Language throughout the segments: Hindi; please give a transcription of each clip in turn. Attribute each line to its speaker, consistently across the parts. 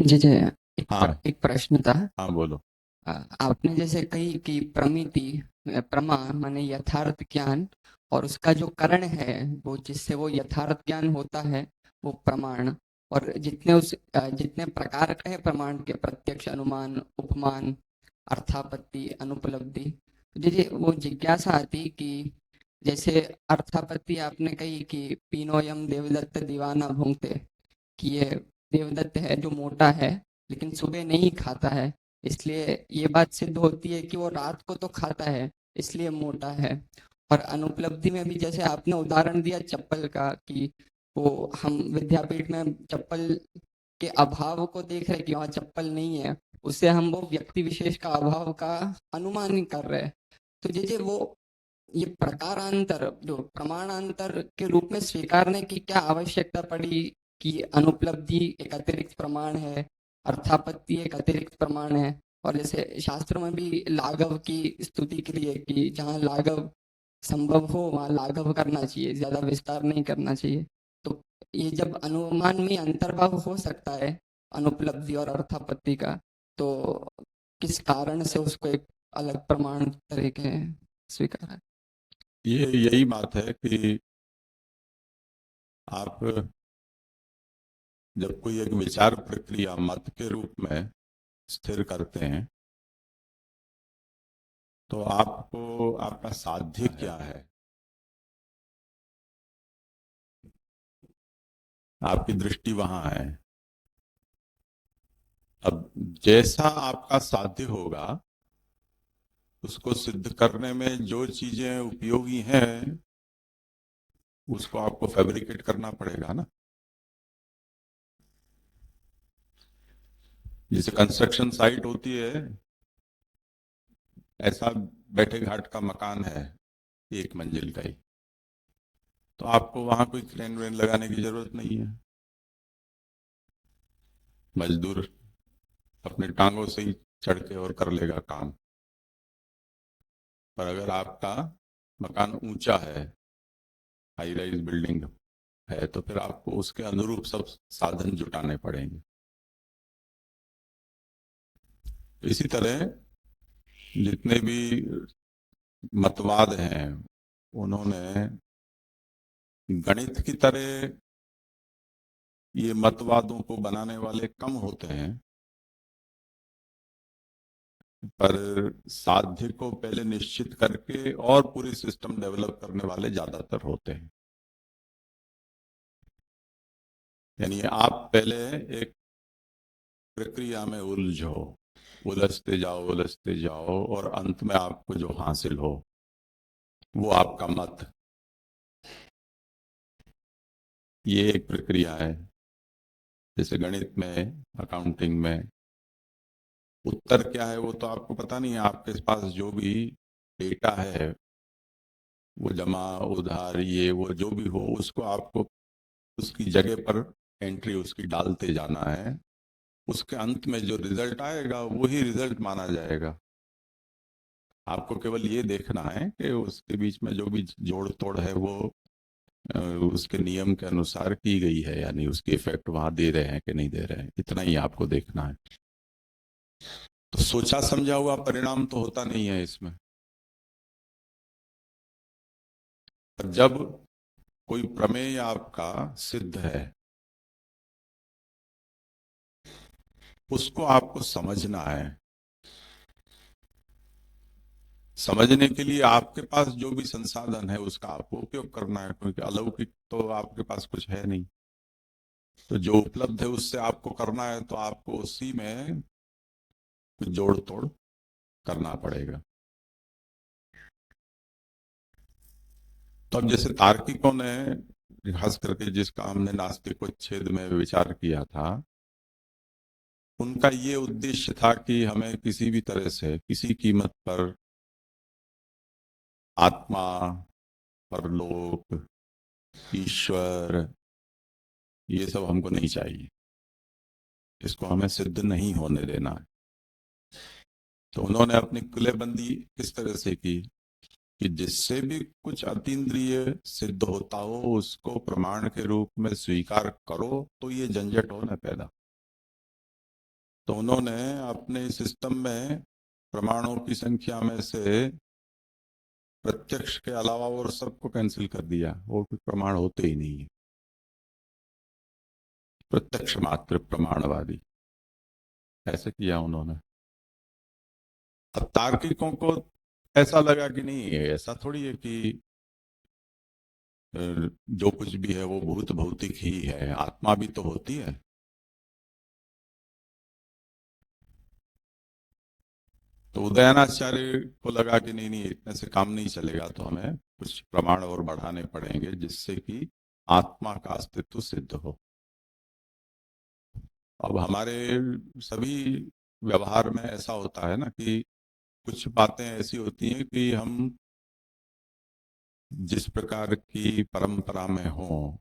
Speaker 1: जी, जी।
Speaker 2: हाँ।
Speaker 1: एक प्रश्न था।
Speaker 2: हाँ, बोलो।
Speaker 1: आपने जैसे कही कि प्रमा माने यथार्थ ज्ञान, और उसका जो करण है, वो जिससे वो यथार्थ ज्ञान होता है, वो प्रमाण। और जितने प्रकार का है प्रमाण के, प्रत्यक्ष, अनुमान, उपमान, अर्थापत्ति, अनुपलब्धि। जी, जी, वो जिज्ञासा आती कि जैसे अर्थापत्ति आपने कही कि पीनोयम देवदत्त दीवाना भूंगते, कि ये देवदत्त है जो मोटा है, लेकिन सुबह नहीं खाता है, इसलिए ये बात सिद्ध होती है कि वो रात को तो खाता है, इसलिए मोटा है। और अनुपलब्धि में भी जैसे आपने उदाहरण दिया चप्पल का, कि वो हम विद्यापीठ में चप्पल के अभाव को देख रहे हैं कि वहाँ चप्पल नहीं है, उससे हम वो व्यक्ति विशेष का अभाव का अनुमान ही कर रहे हैं। तो जैसे वो ये प्रकारांतर जो प्रमाणांतर के रूप में स्वीकारने की क्या आवश्यकता पड़ी, कि अनुपलब्धि एक अतिरिक्त प्रमाण है, अर्थापत्ति एक अतिरिक्त प्रमाण है, और जैसे शास्त्र में भी लाघव की स्तुति के लिए कि जहाँ लाघव संभव हो वहाँ लाघव करना चाहिए, ज्यादा विस्तार नहीं करना चाहिए। तो ये जब अनुमान में अंतर्भाव हो सकता है अनुपलब्धि और अर्थापत्ति का, तो किस कारण से उसको एक अलग प्रमाण तरीके स्वीकार?
Speaker 2: ये यही बात है कि आप जब कोई एक विचार प्रक्रिया मत के रूप में स्थिर करते हैं, तो आपको आपका साध्य क्या है, आपकी दृष्टि वहां है। अब जैसा आपका साध्य होगा, उसको सिद्ध करने में जो चीजें उपयोगी हैं, उसको आपको फैब्रिकेट करना पड़ेगा ना। जैसे कंस्ट्रक्शन साइट होती है, ऐसा बैठे घाट का मकान है, एक मंजिल का ही, तो आपको वहां कोई क्रेन वेन लगाने की जरूरत नहीं है। मजदूर अपने टांगों से ही चढ़ के और कर लेगा काम। पर अगर आपका मकान ऊंचा है, हाई राइज बिल्डिंग है, तो फिर आपको उसके अनुरूप सब साधन जुटाने पड़ेंगे। इसी तरह जितने भी मतवाद हैं, उन्होंने गणित की तरह, ये मतवादों को बनाने वाले कम होते हैं, पर साध्य को पहले निश्चित करके और पूरी सिस्टम डेवलप करने वाले ज्यादातर होते हैं। यानी आप पहले एक प्रक्रिया में उलझो, उलझते जाओ, और अंत में आपको जो हासिल हो वो आपका मत। ये एक प्रक्रिया है। जैसे गणित में, अकाउंटिंग में, उत्तर क्या है वो तो आपको पता नहीं है। आपके पास जो भी डेटा है, वो जमा उधार ये वो जो भी हो, उसको आपको उसकी जगह पर एंट्री उसकी डालते जाना है। उसके अंत में जो रिजल्ट आएगा वही रिजल्ट माना जाएगा। आपको केवल ये देखना है कि उसके बीच में जो भी जोड़ तोड़ है वो अ, उसके नियम के अनुसार की गई है, यानी उसकी इफेक्ट वहां दे रहे हैं कि नहीं दे रहे हैं, इतना ही आपको देखना है। तो सोचा समझा हुआ परिणाम तो होता नहीं है इसमें। पर जब कोई प्रमेय आपका सिद्ध है, उसको आपको समझना है। समझने के लिए आपके पास जो भी संसाधन है उसका आपको उपयोग करना है, क्योंकि अलौकिक तो आपके पास कुछ है नहीं। तो जो उपलब्ध है उससे आपको करना है, तो आपको उसी में कुछ जोड़ तोड़ करना पड़ेगा। तो अब जैसे तार्किकों ने, खास करके जिसका हमने नास्तिकोच्छेद में विचार किया था, उनका ये उद्देश्य था कि हमें किसी भी तरह से किसी कीमत पर आत्मा, परलोक, ईश्वर, ये सब हमको नहीं चाहिए। इसको हमें सिद्ध नहीं होने देना है। तो उन्होंने अपनी कुल्लेबंदी किस तरह से की कि जिससे भी कुछ अतीन्द्रिय सिद्ध होता हो उसको प्रमाण के रूप में स्वीकार करो, तो ये झंझट हो ना पैदा। तो उन्होंने अपने सिस्टम में प्रमाणों की संख्या में से प्रत्यक्ष के अलावा और सबको कैंसिल कर दिया, और कुछ प्रमाण होते ही नहीं है, प्रत्यक्ष मात्र प्रमाणवादी, ऐसे किया उन्होंने। अब तार्किकों को ऐसा लगा कि नहीं, ऐसा थोड़ी है कि जो कुछ भी है वो भूत भौतिक ही है, आत्मा भी तो होती है। तो उदयनाचार्य को लगा कि नहीं नहीं, इतने से काम नहीं चलेगा, तो हमें कुछ प्रमाण और बढ़ाने पड़ेंगे जिससे कि आत्मा का अस्तित्व सिद्ध हो। अब हमारे सभी व्यवहार में ऐसा होता है ना कि कुछ बातें ऐसी होती हैं कि हम जिस प्रकार की परंपरा में हों,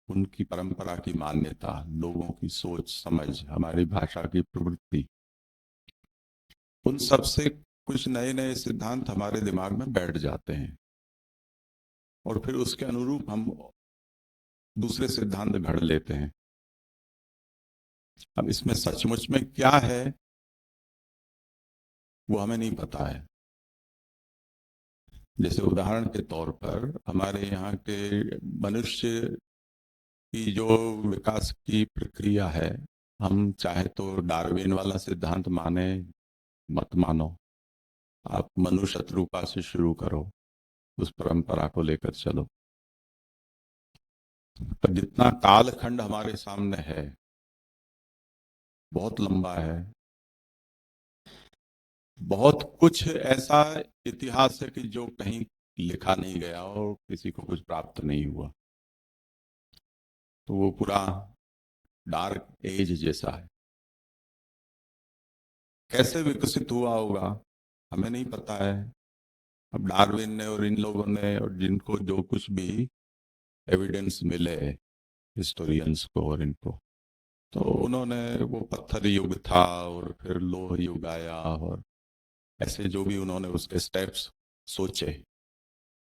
Speaker 2: उनकी परंपरा की मान्यता, लोगों की सोच समझ, हमारी भाषा की प्रवृत्ति, उन सब से कुछ नए नए सिद्धांत हमारे दिमाग में बैठ जाते हैं, और फिर उसके अनुरूप हम दूसरे सिद्धांत घड़ लेते हैं। अब इसमें सचमुच में क्या है वो हमें नहीं पता है। जैसे उदाहरण के तौर पर हमारे यहाँ के मनुष्य की जो विकास की प्रक्रिया है, हम चाहे तो डार्विन वाला सिद्धांत माने, मत मानो, आप मनु शत्रुपा से शुरू करो, उस परंपरा को लेकर चलो। पर जितना कालखंड हमारे सामने है बहुत लंबा है, बहुत कुछ ऐसा इतिहास है कि जो कहीं लिखा नहीं गया और किसी को कुछ प्राप्त नहीं हुआ। तो वो पूरा डार्क एज जैसा है। कैसे विकसित हुआ होगा हमें नहीं पता है। अब डार्विन ने और इन लोगों ने और जिनको जो कुछ भी एविडेंस मिले हिस्टोरियंस को और इनको, तो उन्होंने वो पत्थर युग था और फिर लोह युग आया, और ऐसे जो भी उन्होंने उसके स्टेप्स सोचे।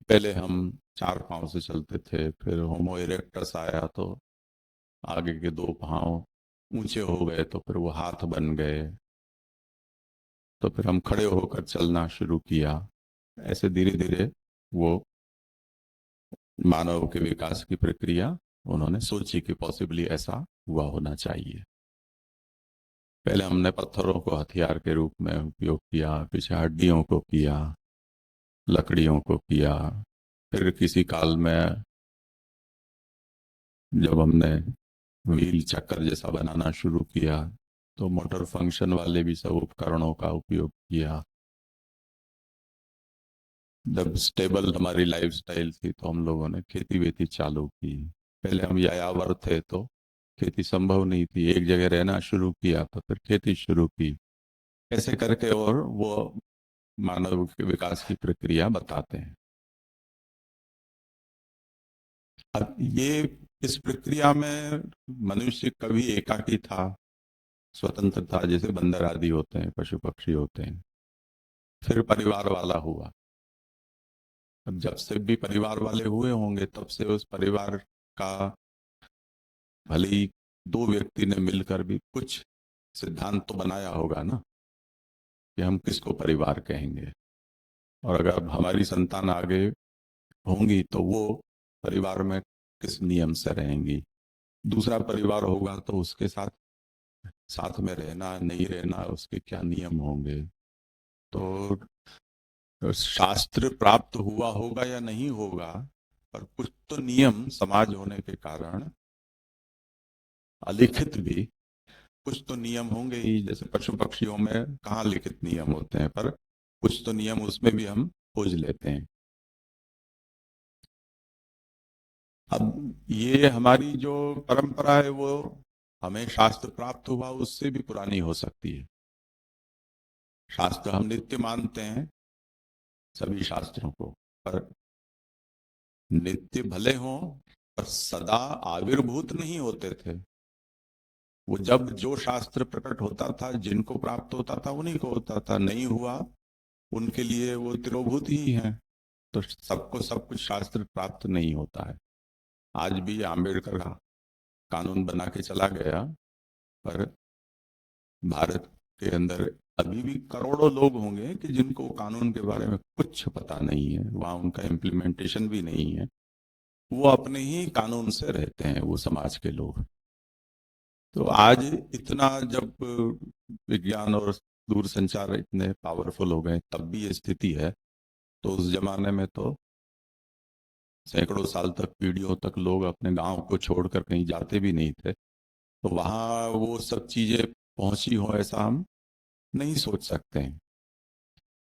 Speaker 2: पहले हम 4 पांव से चलते थे, फिर होमो इरेक्टस आया तो आगे के 2 पांव ऊंचे हो गए, तो फिर वो हाथ बन गए, तो फिर हम खड़े होकर चलना शुरू किया। ऐसे धीरे धीरे वो मानव के विकास की प्रक्रिया उन्होंने सोची कि पॉसिबली ऐसा हुआ होना चाहिए। पहले हमने पत्थरों को हथियार के रूप में उपयोग किया, पीछे हड्डियों को किया, लकड़ियों को किया, फिर किसी काल में जब हमने व्हील चक्कर जैसा बनाना शुरू किया तो मोटर फंक्शन वाले भी सब उपकरणों का उपयोग किया। जब स्टेबल हमारी लाइफस्टाइल थी तो हम लोगों ने खेती वेती चालू की। पहले हम यायावर थे तो खेती संभव नहीं थी, एक जगह रहना शुरू किया तो फिर खेती शुरू की। ऐसे करके और वो मानव के विकास की प्रक्रिया बताते हैं। अब ये इस प्रक्रिया में मनुष्य कभी एकाकी था, स्वतंत्र था, जैसे बंदर आदि होते हैं, पशु पक्षी होते हैं। फिर परिवार वाला हुआ। अब जब से भी परिवार वाले हुए होंगे तब से उस परिवार का, भले ही 2 व्यक्ति ने मिलकर भी कुछ सिद्धांत तो बनाया होगा ना कि हम किसको परिवार कहेंगे, और अगर हमारी संतान आगे होंगी तो वो परिवार में किस नियम से रहेंगी। दूसरा परिवार होगा तो उसके साथ साथ में रहना नहीं रहना, उसके क्या नियम होंगे। तो शास्त्र प्राप्त हुआ होगा या नहीं होगा, पर कुछ तो नियम समाज होने के कारण अलिखित भी कुछ तो नियम होंगे ही। जैसे पशु पक्षियों में कहाँ लिखित नियम होते हैं, पर कुछ तो नियम उसमें भी हम खोज लेते हैं। अब ये हमारी जो परंपरा है वो हमें शास्त्र प्राप्त हुआ उससे भी पुरानी हो सकती है। शास्त्र हम नित्य मानते हैं सभी शास्त्रों को, पर नित्य भले हों पर सदा आविर्भूत नहीं होते थे। वो जब जो शास्त्र प्रकट होता था, जिनको प्राप्त होता था उन्हीं को होता था, नहीं हुआ उनके लिए वो तिरोभूत ही हैं। तो सबको सब कुछ शास्त्र प्राप्त नहीं होता है। आज भी आम्बेडकर का कानून बना के चला गया, पर भारत के अंदर अभी भी करोड़ों लोग होंगे कि जिनको कानून के बारे में कुछ पता नहीं है, वहाँ उनका इम्प्लीमेंटेशन भी नहीं है, वो अपने ही कानून से रहते हैं वो समाज के लोग। तो आज इतना जब विज्ञान और दूरसंचार इतने पावरफुल हो गए तब भी ये स्थिति है, तो उस जमाने में तो सैकड़ों साल तक, पीढ़ियों तक लोग अपने गांव को छोड़कर कहीं जाते भी नहीं थे, तो वहां वो सब चीजें पहुंची हो ऐसा हम नहीं सोच सकते हैं।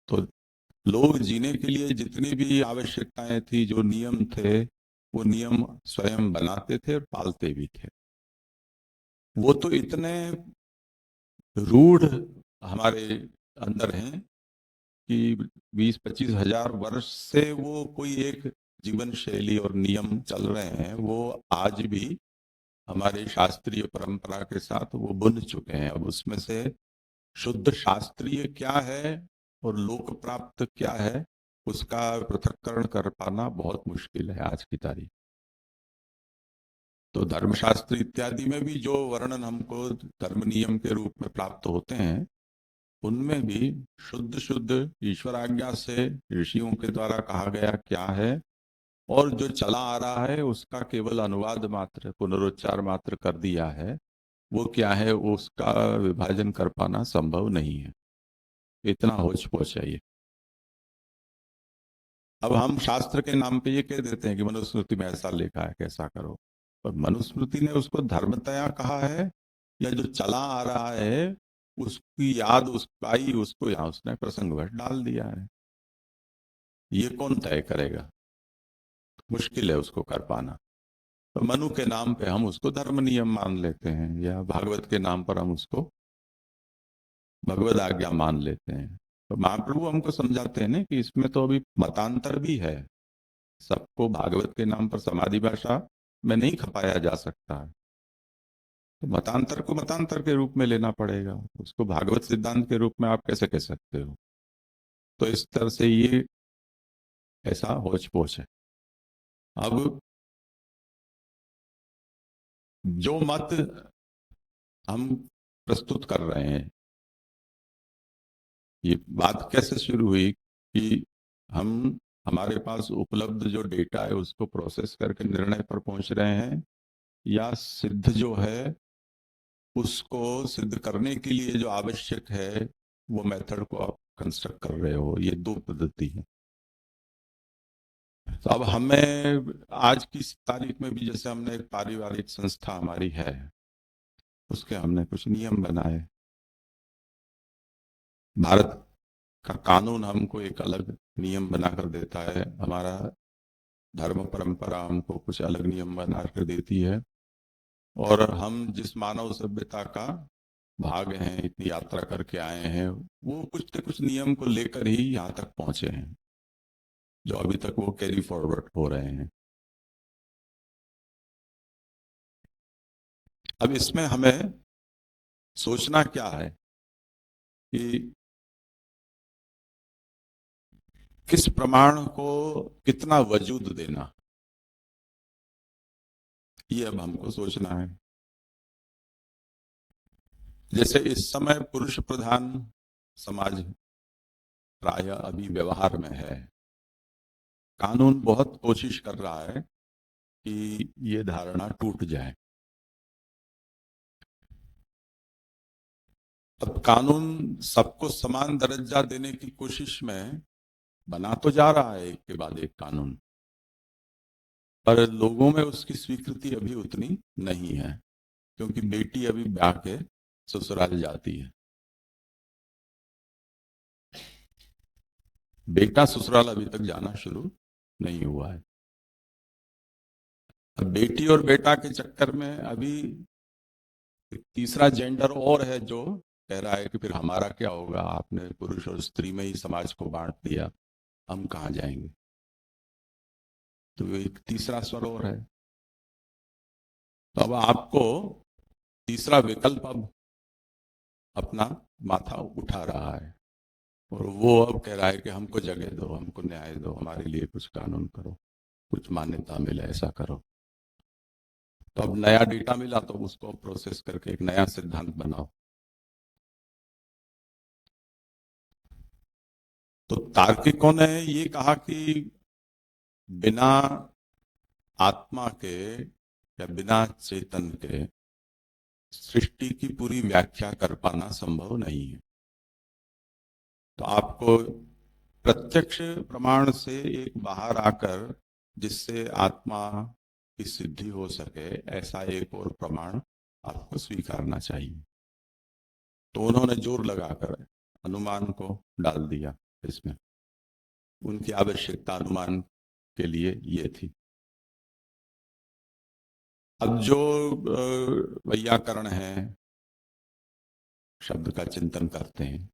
Speaker 2: तो लोग जीने के लिए जितनी भी आवश्यकताएं थी, जो नियम थे, वो नियम स्वयं बनाते थे और पालते भी थे। वो तो इतने रूढ़ हमारे अंदर हैं कि 20-25 हजार वर्ष से वो कोई एक जीवन शैली और नियम चल रहे हैं, वो आज भी हमारे शास्त्रीय परंपरा के साथ वो बुन चुके हैं। अब उसमें से शुद्ध शास्त्रीय क्या है और लोक प्राप्त क्या है, उसका पृथक्करण कर पाना बहुत मुश्किल है आज की तारीख। तो धर्मशास्त्र इत्यादि में भी जो वर्णन हमको धर्म नियम के रूप में प्राप्त होते हैं, उनमें भी शुद्ध शुद्ध ईश्वर आज्ञा से ऋषियों के द्वारा कहा गया क्या है, और जो चला आ रहा है उसका केवल अनुवाद मात्र, पुनरुच्चार मात्र कर दिया है, वो क्या है उसका विभाजन कर पाना संभव नहीं है। इतना होच पोच है ये। अब हम शास्त्र के नाम पे ये कह देते हैं कि मनुस्मृति में ऐसा लिखा है, कैसा करो, पर मनुस्मृति ने उसको धर्मतया कहा है या जो चला आ रहा है उसकी याद उसको आई, उसको यहाँ उसने प्रसंगवश डाल दिया है, ये कौन तय करेगा? मुश्किल है उसको कर पाना। तो मनु के नाम पे हम उसको धर्म नियम मान लेते हैं, या भागवत के नाम पर हम उसको भगवद आज्ञा मान लेते हैं। तो महाप्रभु हमको समझाते हैं ना कि इसमें तो अभी मतांतर भी है। सबको भागवत के नाम पर समाधि भाषा में नहीं खपाया जा सकता है, तो मतांतर को मतांतर के रूप में लेना पड़ेगा, उसको भागवत सिद्धांत के रूप में आप कैसे कह सकते हो? तो इस तरह से ये ऐसा होच पोच है। अब जो मत हम प्रस्तुत कर रहे हैं, ये बात कैसे शुरू हुई कि हम हमारे पास उपलब्ध जो डेटा है उसको प्रोसेस करके निर्णय पर पहुंच रहे हैं, या सिद्ध जो है उसको सिद्ध करने के लिए जो आवश्यक है वो मेथड को आप कंस्ट्रक्ट कर रहे हो? ये दो पद्धति है। तो अब हमें आज की तारीख में भी, जैसे हमने एक पारिवारिक संस्था हमारी है, उसके हमने कुछ नियम बनाए। भारत का कानून हमको एक अलग नियम बनाकर देता है, हमारा धर्म परंपरा हमको कुछ अलग नियम बनाकर देती है, और हम जिस मानव सभ्यता का भाग हैं, इतनी यात्रा करके आए हैं, वो कुछ न कुछ नियम को लेकर ही यहाँ तक पहुंचे हैं, जो अभी तक वो कैरी फॉरवर्ड हो रहे हैं। अब इसमें हमें सोचना क्या है कि किस प्रमाण को कितना वजूद देना, ये अब हमको सोचना है। जैसे इस समय पुरुष प्रधान समाज प्राय अभी व्यवहार में है, कानून बहुत कोशिश कर रहा है कि ये धारणा टूट जाए। अब कानून सबको समान दर्जा देने की कोशिश में बना तो जा रहा है एक के बाद एक कानून, पर लोगों में उसकी स्वीकृति अभी उतनी नहीं है, क्योंकि बेटी अभी ब्याह के ससुराल जाती है, बेटा ससुराल अभी तक जाना शुरू नहीं हुआ है। अब बेटी और बेटा के चक्कर में अभी एक तीसरा जेंडर और है जो कह रहा है कि फिर हमारा क्या होगा, आपने पुरुष और स्त्री में ही समाज को बांट दिया, हम कहाँ जाएंगे? तो एक तीसरा स्वर और है। तो अब आपको तीसरा विकल्प अब अपना माथा उठा रहा है, और वो अब कह रहा है कि हमको जगह दो, हमको न्याय दो, हमारे लिए कुछ कानून करो, कुछ मान्यता मिले, ऐसा करो। तो अब नया डेटा मिला तो उसको प्रोसेस करके एक नया सिद्धांत बनाओ। तार्किकों ने ये कहा कि बिना आत्मा के या बिना चेतन के सृष्टि की पूरी व्याख्या कर पाना संभव नहीं है। तो आपको प्रत्यक्ष प्रमाण से एक बाहर आकर जिससे आत्मा की सिद्धि हो सके ऐसा एक और प्रमाण आपको स्वीकारना चाहिए। तो उन्होंने जोर लगाकर अनुमान को डाल दिया इसमें। उनकी आवश्यकता अनुमान के लिए ये थी। अब जो वैयाकरण है, शब्द का चिंतन करते हैं,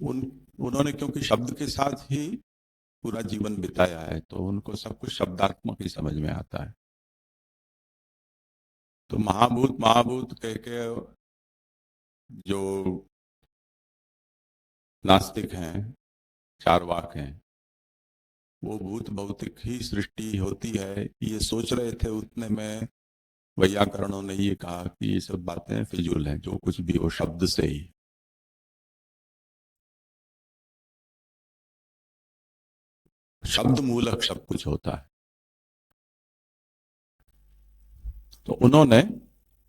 Speaker 2: उन्होंने क्योंकि शब्द के साथ ही पूरा जीवन बिताया है तो उनको सब कुछ शब्दात्मक ही समझ में आता है। तो महाभूत महाभूत कह के जो नास्तिक हैं, चारवाक हैं, वो भूत भौतिक ही सृष्टि होती है ये सोच रहे थे। उतने में वैयाकरणों ने ये कहा कि ये सब बातें फिजूल हैं, जो कुछ भी हो शब्द से ही। शब्द मूलक सब कुछ होता है। तो उन्होंने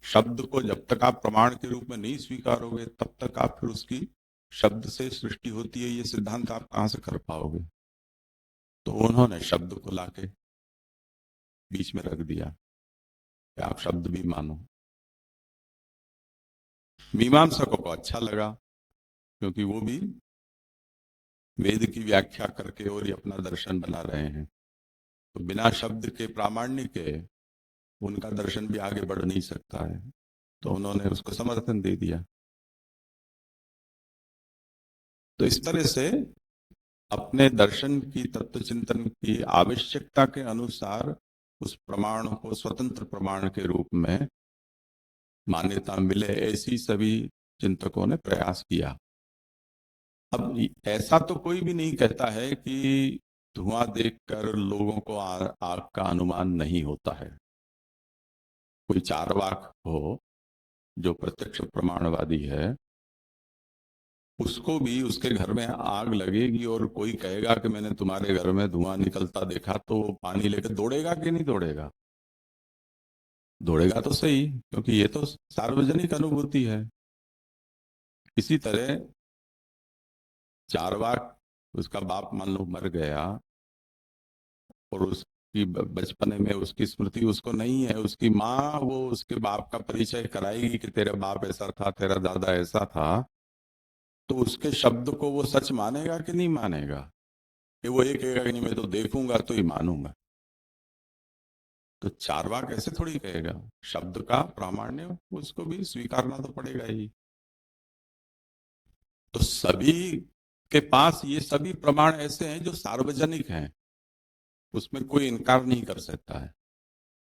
Speaker 2: शब्द को जब तक आप प्रमाण के रूप में नहीं स्वीकारोगे तब तक आप फिर उसकी शब्द से सृष्टि होती है ये सिद्धांत आप कहां से कर पाओगे। तो उन्होंने शब्द को लाके बीच में रख दिया कि आप शब्द भी मानो। मीमांसकों को अच्छा लगा क्योंकि वो भी वेद की व्याख्या करके और ये अपना दर्शन बना रहे हैं। तो बिना शब्द के प्रामाण्य के उनका दर्शन भी आगे बढ़ नहीं सकता है। तो उन्होंने उसको समर्थन दे दिया। तो इस तरह से अपने दर्शन की तत्व चिंतन की आवश्यकता के अनुसार उस प्रमाण को स्वतंत्र प्रमाण के रूप में मान्यता मिले, ऐसी सभी चिंतकों ने प्रयास किया। अब ऐसा तो कोई भी नहीं कहता है कि धुआं देखकर लोगों को आग का अनुमान नहीं होता है। कोई चारवाक हो जो प्रत्यक्ष प्रमाणवादी है, उसको भी उसके घर में आग लगेगी और कोई कहेगा कि मैंने तुम्हारे घर में धुआं निकलता देखा, तो पानी लेकर दौड़ेगा कि नहीं दौड़ेगा? दौड़ेगा तो सही, क्योंकि ये तो सार्वजनिक अनुभूति है। इसी तरह चारवाक, उसका बाप मान लो मर गया और उसकी बचपने में उसकी स्मृति उसको नहीं है, उसकी माँ वो उसके बाप का परिचय कराएगी कि तेरा बाप ऐसा था, तेरा दादा ऐसा था, तो उसके शब्द को वो सच मानेगा कि नहीं मानेगा? कि वो ये कहेगा कि नहीं मैं तो देखूंगा तो ही मानूंगा? तो चारवाक ऐसे थोड़ी कहेगा। शब्द का प्रामाण्य उसको भी स्वीकारना तो पड़ेगा ही। तो सभी के पास ये सभी प्रमाण ऐसे हैं जो सार्वजनिक हैं, उसमें कोई इनकार नहीं कर सकता है।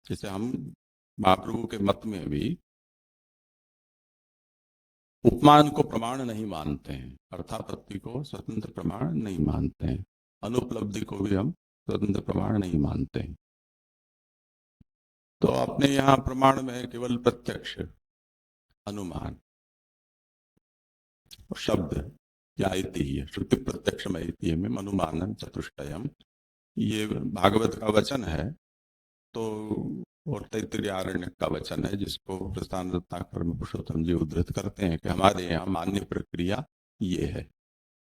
Speaker 2: जैसे हम महाप्रभु के मत में भी उपमान को प्रमाण नहीं मानते हैं, अर्थापत्ति को स्वतंत्र प्रमाण नहीं मानते हैं, अनुपलब्धि को भी हम स्वतंत्र प्रमाण नहीं मानते हैं। तो अपने यहाँ प्रमाण में है केवल प्रत्यक्ष, अनुमान, शब्द या ऐतिह्य, श्रुति प्रत्यक्ष ऐतिह्य में अनुमानन चतुष्टयम, ये भागवत का वचन है। तो और तैत्तिरीय आरण्यक का वचन है जिसको प्रस्थान रत्नाकर में पुरुषोत्तम जी उद्धृत करते हैं कि हमारे यहाँ मान्य प्रक्रिया ये है।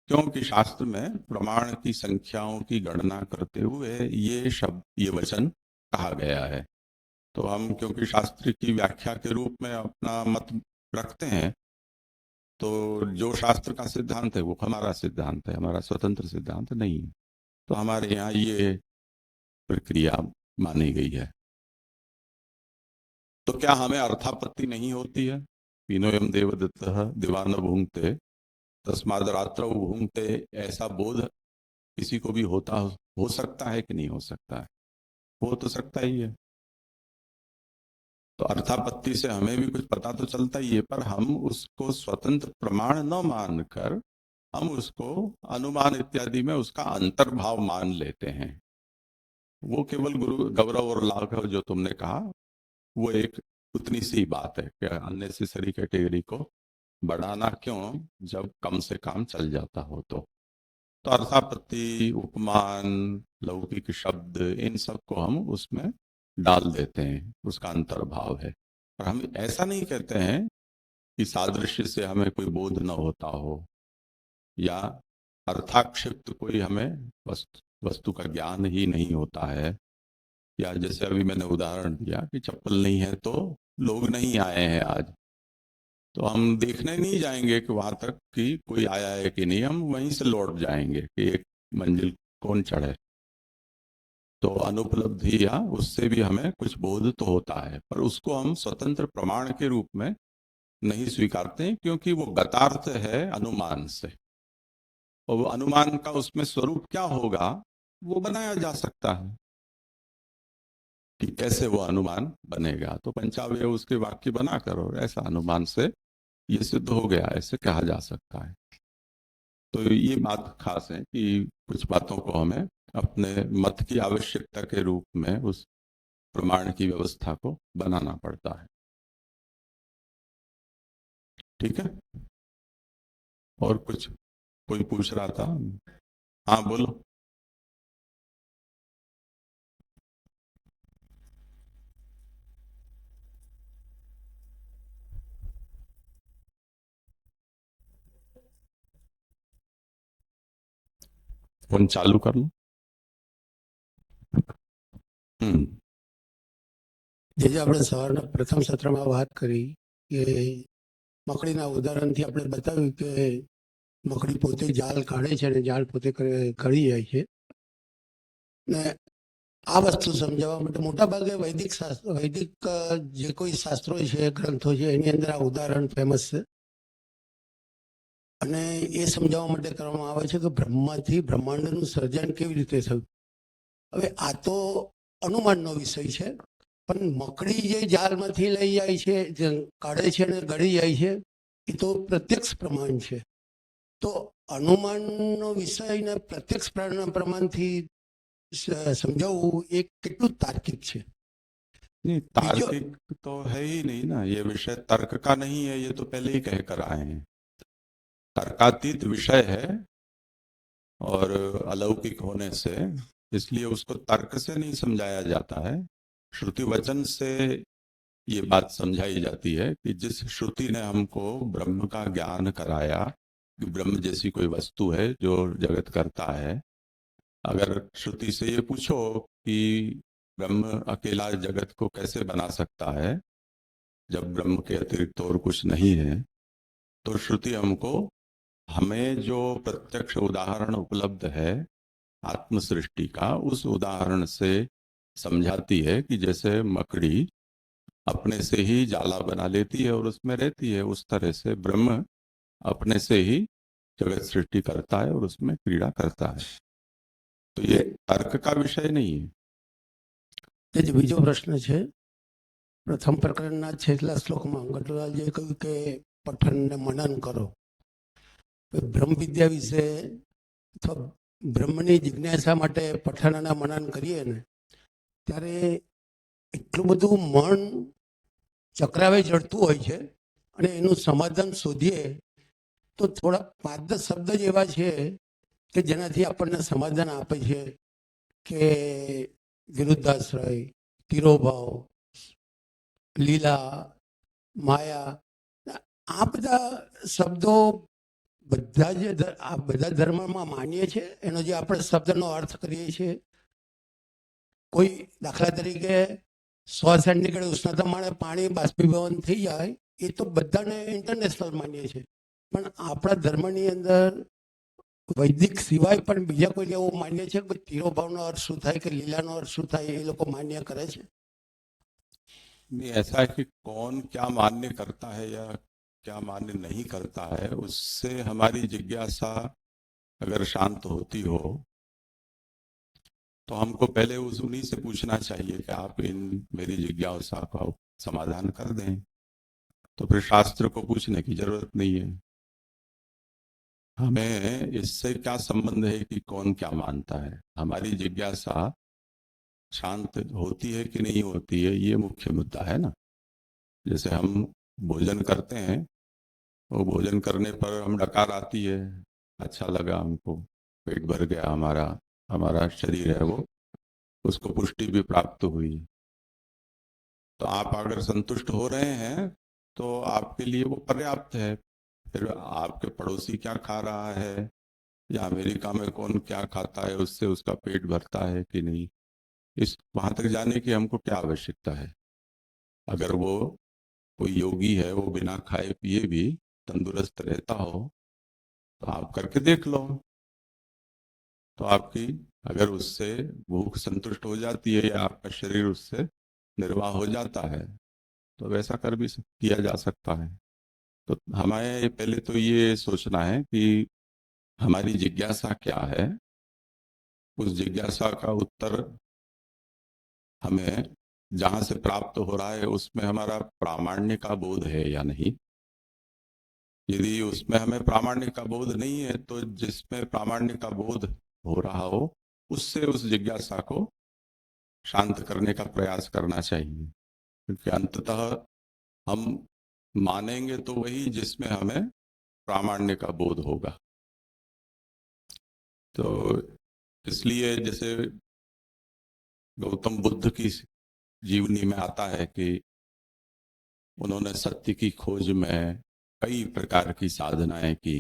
Speaker 2: क्योंकि शास्त्र में प्रमाण की संख्याओं की गणना करते हुए ये शब्द, ये वचन कहा गया है। तो हम क्योंकि शास्त्र की व्याख्या के रूप में अपना मत रखते हैं, तो जो शास्त्र का सिद्धांत है वो हमारा सिद्धांत है, हमारा स्वतंत्र सिद्धांत नहीं है। तो हमारे यहाँ ये प्रक्रिया मानी गई है। तो क्या हमें अर्थापत्ति नहीं होती है? पीनोयम देवदत्तः दिवान भूंगते तस्माद रात्रौ भूंगते, ऐसा बोध किसी को भी होता हो सकता है कि नहीं हो सकता है? हो तो सकता ही है। तो अर्थापत्ति से हमें भी कुछ पता तो चलता ही है, पर हम उसको स्वतंत्र प्रमाण न मानकर हम उसको अनुमान इत्यादि में उसका अंतर्भाव मान लेते हैं। वो केवल गुरु गौरव और लाघव जो तुमने कहा वो एक उतनी सी बात है कि अननेसेसरी कैटेगरी को बढ़ाना क्यों, जब कम से काम चल जाता हो तो। तो अर्थापत्ति, उपमान, लौकिक शब्द, इन सबको हम उसमें डाल देते हैं, उसका अंतर्भाव है। और हम ऐसा नहीं कहते हैं कि सादृश्य से हमें कोई बोध न होता हो, या अर्थाक्षिप्त कोई हमें वस्तु का ज्ञान ही नहीं होता है, या जैसे अभी मैंने उदाहरण दिया कि चप्पल नहीं है तो लोग नहीं आए हैं आज, तो हम देखने नहीं जाएंगे कि वहां तक कि कोई आया है कि नहीं, हम वहीं से लौट जाएंगे कि एक मंजिल कौन चढ़े। तो अनुपलब्धि या उससे भी हमें कुछ बोध तो होता है, पर उसको हम स्वतंत्र प्रमाण के रूप में नहीं स्वीकारते हैं, क्योंकि वो गतार्थ है अनुमान से, और वो अनुमान का उसमें स्वरूप क्या होगा वो बनाया जा सकता है कि कैसे वो अनुमान बनेगा। तो पंचावयव उसके वाक्य बनाकर और ऐसा अनुमान से ये सिद्ध हो गया, ऐसे कहा जा सकता है। तो ये बात खास है कि कुछ बातों को हमें अपने मत की आवश्यकता के रूप में उस प्रमाण की व्यवस्था को बनाना पड़ता है। ठीक है, और कुछ कोई पूछ रहा था? हाँ बोलो। फोन चालू कर लो। हम्म।
Speaker 3: જે આપણે સવારના પ્રથમ સત્રમાં વાત કરી કે મકડીના ઉદાહરણથી આપણે બતાવ્યું કે મકડી પોતે જાળ કાઢે છે અને જાળ પોતે ઘડી જાય છે ને આ વસ્તુ સમજાવવા માટે મોટાભાગે વૈદિક જે કોઈ શાસ્ત્રો છે ગ્રંથો છે એની અંદર આ ઉદાહરણ ફેમસ છે અને એ સમજાવવા માટે કરવામાં આવે છે કે બ્રહ્માથી બ્રહ્માંડનું સર્જન કેવી રીતે થયું. હવે આ તો અનુમાનનો વિષય છે, પણ મકડી જે જાળમાંથી લઈ જાય છે, જે કાઢે છે અને ગળી જાય છે, એ તો પ્રત્યક્ષ પ્રમાણ છે. તો અનુમાનનો વિષય ને પ્રત્યક્ષ પ્રમાણથી समझाऊ एक कितनु तार्किक है.
Speaker 2: नहीं, तार्किक तो है ही नहीं ना, ये विषय तर्क का नहीं है, ये तो पहले ही कह कर आए हैं। तर्कातीत विषय है और अलौकिक होने से इसलिए उसको तर्क से नहीं समझाया जाता है, श्रुति वचन से ये बात समझाई जाती है कि जिस श्रुति ने हमको ब्रह्म का ज्ञान कराया कि ब्रह्म जैसी कोई वस्तु है जो जगत करता है, अगर श्रुति से ये पूछो कि ब्रह्म अकेला जगत को कैसे बना सकता है जब ब्रह्म के अतिरिक्त और कुछ नहीं है, तो श्रुति हमको हमें जो प्रत्यक्ष उदाहरण उपलब्ध है आत्म सृष्टि का, उस उदाहरण से समझाती है कि जैसे मकड़ी अपने से ही जाला बना लेती है और उसमें रहती है, उस तरह से ब्रह्म अपने से ही जगत सृष्टि करता है और उसमें क्रीड़ा करता है। तो ये तर्क का विषय नहीं है.
Speaker 3: बीजो प्रश्न है, प्रथम प्रकरण छेल्ला श्लोक में गटलाल कहू के पठन ने मनन करो. ब्रह्म विद्या विषे अथवा ब्रह्मनी जिज्ञासा माटे पठन અને मनन करिए ने त्यारे એટલું બધું મન ચક્રાવે ચડતું હોય છે અને એનું સમાધાન શોધીએ તો થોડા 5-10 શબ્દ જ એવા છે કે જેનાથી આપણને સમાધાન આપે છે કે વિરુદ્ધાશ્રય, તિરોભાવ, લીલા, માયા, આ બધા શબ્દો બધા જે આ બધા ધર્મમાં માનીએ છીએ એનો જે આપણે શબ્દનો અર્થ કરીએ છીએ. કોઈ દાખલા તરીકે 100 સેન્ટીગ્રેડ ઉષ્ણતામાને પાણી બાષ્પીભવન થઈ જાય, એ તો બધાને ઇન્ટરનેશનલ માનીએ છીએ, પણ આપણા ધર્મની અંદર વૈદિક સિવાય પણ બીજા કોઈ એવું માન્ય છે કે તિરોભાવનો અર્થ શું થાય કે લીલાનો અર્થ શું થાય એ લોકો માન્ય કરે છે?
Speaker 2: नहीं, ऐसा है कि कौन क्या मान्य करता है या क्या मान्य नहीं करता है, उससे हमारी जिज्ञासा अगर शांत होती हो तो हमको पहले उस उन्हीं से पूछना चाहिए कि आप इन मेरी जिज्ञासा का समाधान कर दें, तो फिर शास्त्र को पूछने की जरूरत नहीं है. हमें इससे क्या संबंध है कि कौन क्या मानता है, हमारी जिज्ञासा शांत होती है कि नहीं होती है, ये मुख्य मुद्दा है ना. जैसे हम भोजन करते हैं, वो भोजन करने पर हम डकार आती है, अच्छा लगा हमको, पेट भर गया, हमारा शरीर है वो, उसको पुष्टि भी प्राप्त हुई। तो आप अगर संतुष्ट हो रहे हैं तो आपके लिए वो पर्याप्त है। फिर आपके पड़ोसी क्या खा रहा है या अमेरिका में कौन क्या खाता है, उससे उसका पेट भरता है कि नहीं, इस वहां तक जाने की हमको क्या आवश्यकता है। अगर वो कोई योगी है, वो बिना खाए पिए भी तंदुरुस्त रहता हो, तो आप करके देख लो। तो आपकी अगर उससे भूख संतुष्ट हो जाती है या आपका शरीर उससे निर्वाह हो जाता है, तो वैसा कर भी किया जा सकता है। तो हमें पहले तो ये सोचना है कि हमारी जिज्ञासा क्या है, उस जिज्ञासा का उत्तर हमें जहां से प्राप्त हो रहा है उसमें हमारा प्रामाण्य का बोध है या नहीं। यदि उसमें हमें प्रामाण्य का बोध नहीं है, तो जिसमें प्रामाण्य का बोध हो रहा हो उससे उस जिज्ञासा को शांत करने का प्रयास करना चाहिए। क्योंकि अंततः हम मानेंगे तो वही जिसमें हमें प्रामाण्य का बोध होगा। तो इसलिए जैसे गौतम बुद्ध की जीवनी में आता है कि उन्होंने सत्य की खोज में कई प्रकार की साधनाएं की।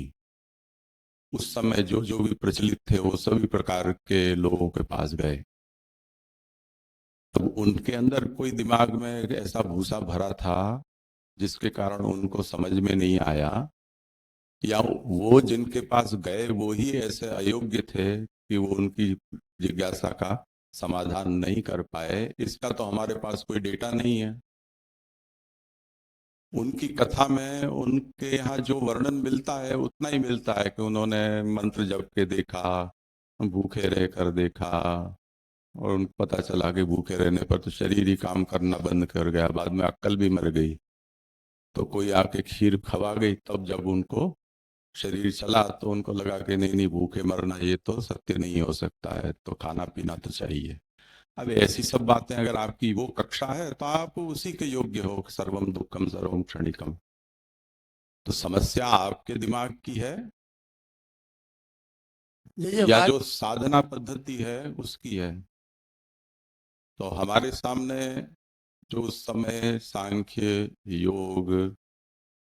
Speaker 2: उस समय जो जो भी प्रचलित थे वो सभी प्रकार के लोगों के पास गए। तब उनके अंदर कोई दिमाग में एक ऐसा भूसा भरा था जिसके कारण उनको समझ में नहीं आया, या वो जिनके पास गए वो ही ऐसे अयोग्य थे कि वो उनकी जिज्ञासा का समाधान नहीं कर पाए, इसका तो हमारे पास कोई डेटा नहीं है। उनकी कथा में उनके यहाँ जो वर्णन मिलता है उतना ही मिलता है कि उन्होंने मंत्र जप के देखा, भूखे रह कर देखा, और उनको पता चला कि भूखे रहने पर तो शरीर ही काम करना बंद कर गया, बाद में अक्ल भी मर गई। तो कोई आके खीर खवा गई, तब जब उनको शरीर चला तो उनको लगा कि नहीं नहीं, भूखे मरना ये तो सत्य नहीं हो सकता है, तो खाना पीना तो चाहिए। अब ऐसी सब बातें अगर आपकी वो कक्षा है तो आप उसी के योग्य हो, सर्वम दुखम सर्वम क्षणिकम। तो समस्या आपके दिमाग की है
Speaker 3: ये
Speaker 2: या
Speaker 3: बात
Speaker 2: जो साधना पद्धति है उसकी है। तो हमारे सामने जो उस समय सांख्य, योग,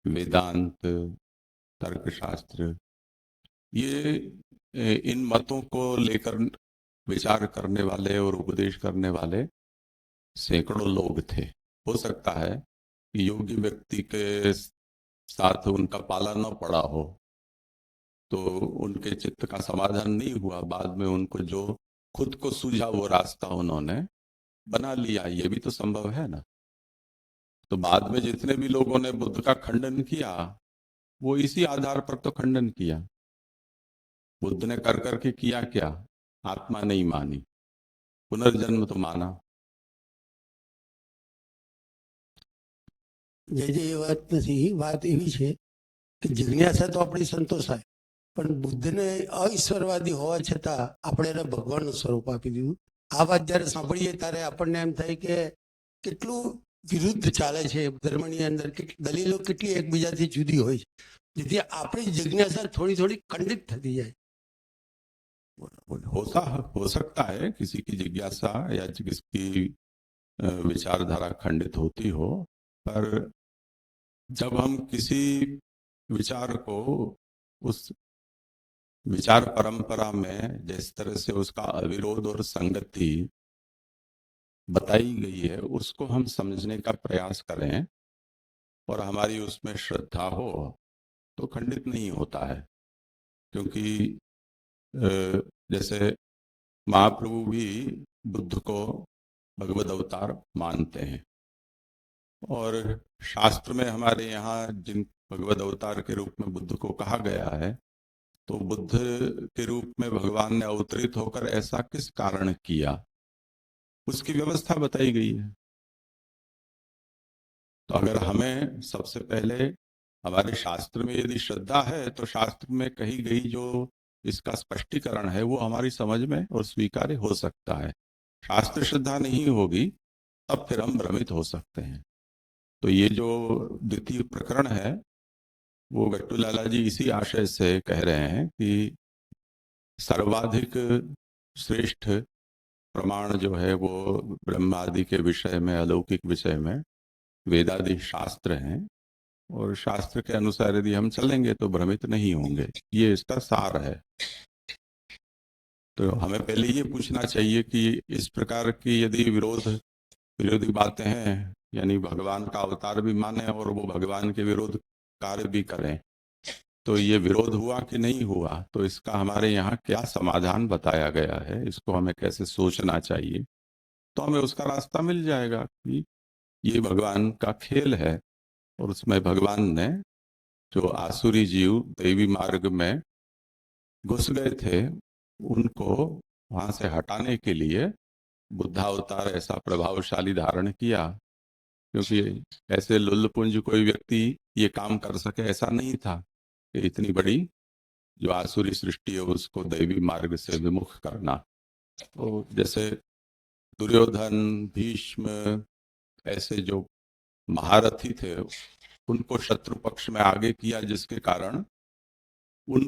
Speaker 2: वेदांत, तर्कशास्त्र, ये इन मतों को लेकर विचार करने वाले और उपदेश करने वाले सैकड़ों लोग थे। हो सकता है कि योग्य व्यक्ति के साथ उनका पाला न पड़ा हो, तो उनके चित्त का समाधान नहीं हुआ, बाद में उनको जो खुद को सूझा वो रास्ता उन्होंने बना लिया, ये भी तो संभव है ना। तो बाद में जितने भी लोगों ने बुद्ध का खंडन किया वो इसी आधार पर तो खंडन किया। बुद्ध ने कर करके किया क्या? आत्मा नहीं मानी, पुनर्जन्म तो माना।
Speaker 3: જે એ વાત નથી, વાત એવી છે કે જિજ્ઞાસા તો આપણી સંતોષાય, પણ બુદ્ધને અઈશ્વરવાદી હોવા છતાં આપણે એને ભગવાનનું સ્વરૂપ આપી દીધું. આ વાત જ્યારે સાંભળીએ ત્યારે આપણને એમ થાય કે કેટલું વિરુદ્ધ ચાલે છે ધર્મની અંદર, દલીલો કેટલી એકબીજાથી જુદી હોય છે, જેથી આપણી જિજ્ઞાસા થોડી થોડી ખંડિત થતી જાય.
Speaker 2: हो सकता है किसी की जिज्ञासा या किसकी विचारधारा खंडित होती हो, पर जब हम किसी विचार को उस विचार परंपरा में जिस तरह से उसका अविरोध और संगति बताई गई है उसको हम समझने का प्रयास करें और हमारी उसमें श्रद्धा हो, तो खंडित नहीं होता है। क्योंकि जैसे महाप्रभु भी बुद्ध को भगवद अवतार मानते हैं, और शास्त्र में हमारे यहाँ जिन भगवद अवतार के रूप में बुद्ध को कहा गया है, तो बुद्ध के रूप में भगवान ने अवतरित होकर ऐसा किस कारण किया, उसकी व्यवस्था बताई गई है। तो अगर हमें सबसे पहले हमारे शास्त्र में यदि श्रद्धा है, तो शास्त्र में कही गई जो इसका स्पष्टीकरण है वो हमारी समझ में और स्वीकार्य हो सकता है। शास्त्र श्रद्धा नहीं होगी तब फिर हम भ्रमित हो सकते हैं। तो ये जो द्वितीय प्रकरण है वो गट्टू लाला जी इसी आशय से कह रहे हैं कि सर्वाधिक श्रेष्ठ प्रमाण जो है वो ब्रह्मादि के विषय में, अलौकिक विषय में वेदादि शास्त्र हैं, और शास्त्र के अनुसार यदि हम चलेंगे तो भ्रमित नहीं होंगे। ये इसका सार है। तो हमें पहले ये पूछना चाहिए कि इस प्रकार की यदि विरोधी बातें हैं, यानी भगवान का अवतार भी माने और वो भगवान के विरोध कार्य भी करें, तो ये विरोध हुआ कि नहीं हुआ, तो इसका हमारे यहाँ क्या समाधान बताया गया है, इसको हमें कैसे सोचना चाहिए, तो हमें उसका रास्ता मिल जाएगा कि ये भगवान का खेल है। और उसमें भगवान ने जो आसुरी जीव दैवी मार्ग में घुस गए थे, उनको वहां से हटाने के लिए बुद्धावतार ऐसा प्रभावशाली धारण किया, क्योंकि ऐसे लुल्लपुंज कोई व्यक्ति ये काम कर सके ऐसा नहीं था कि इतनी बड़ी जो आसुरी सृष्टि है उसको दैवी मार्ग से विमुख करना। तो जैसे दुर्योधन, भीष्म, ऐसे जो महारथी थे, उनको शत्रु पक्ष में आगे किया, जिसके कारण उन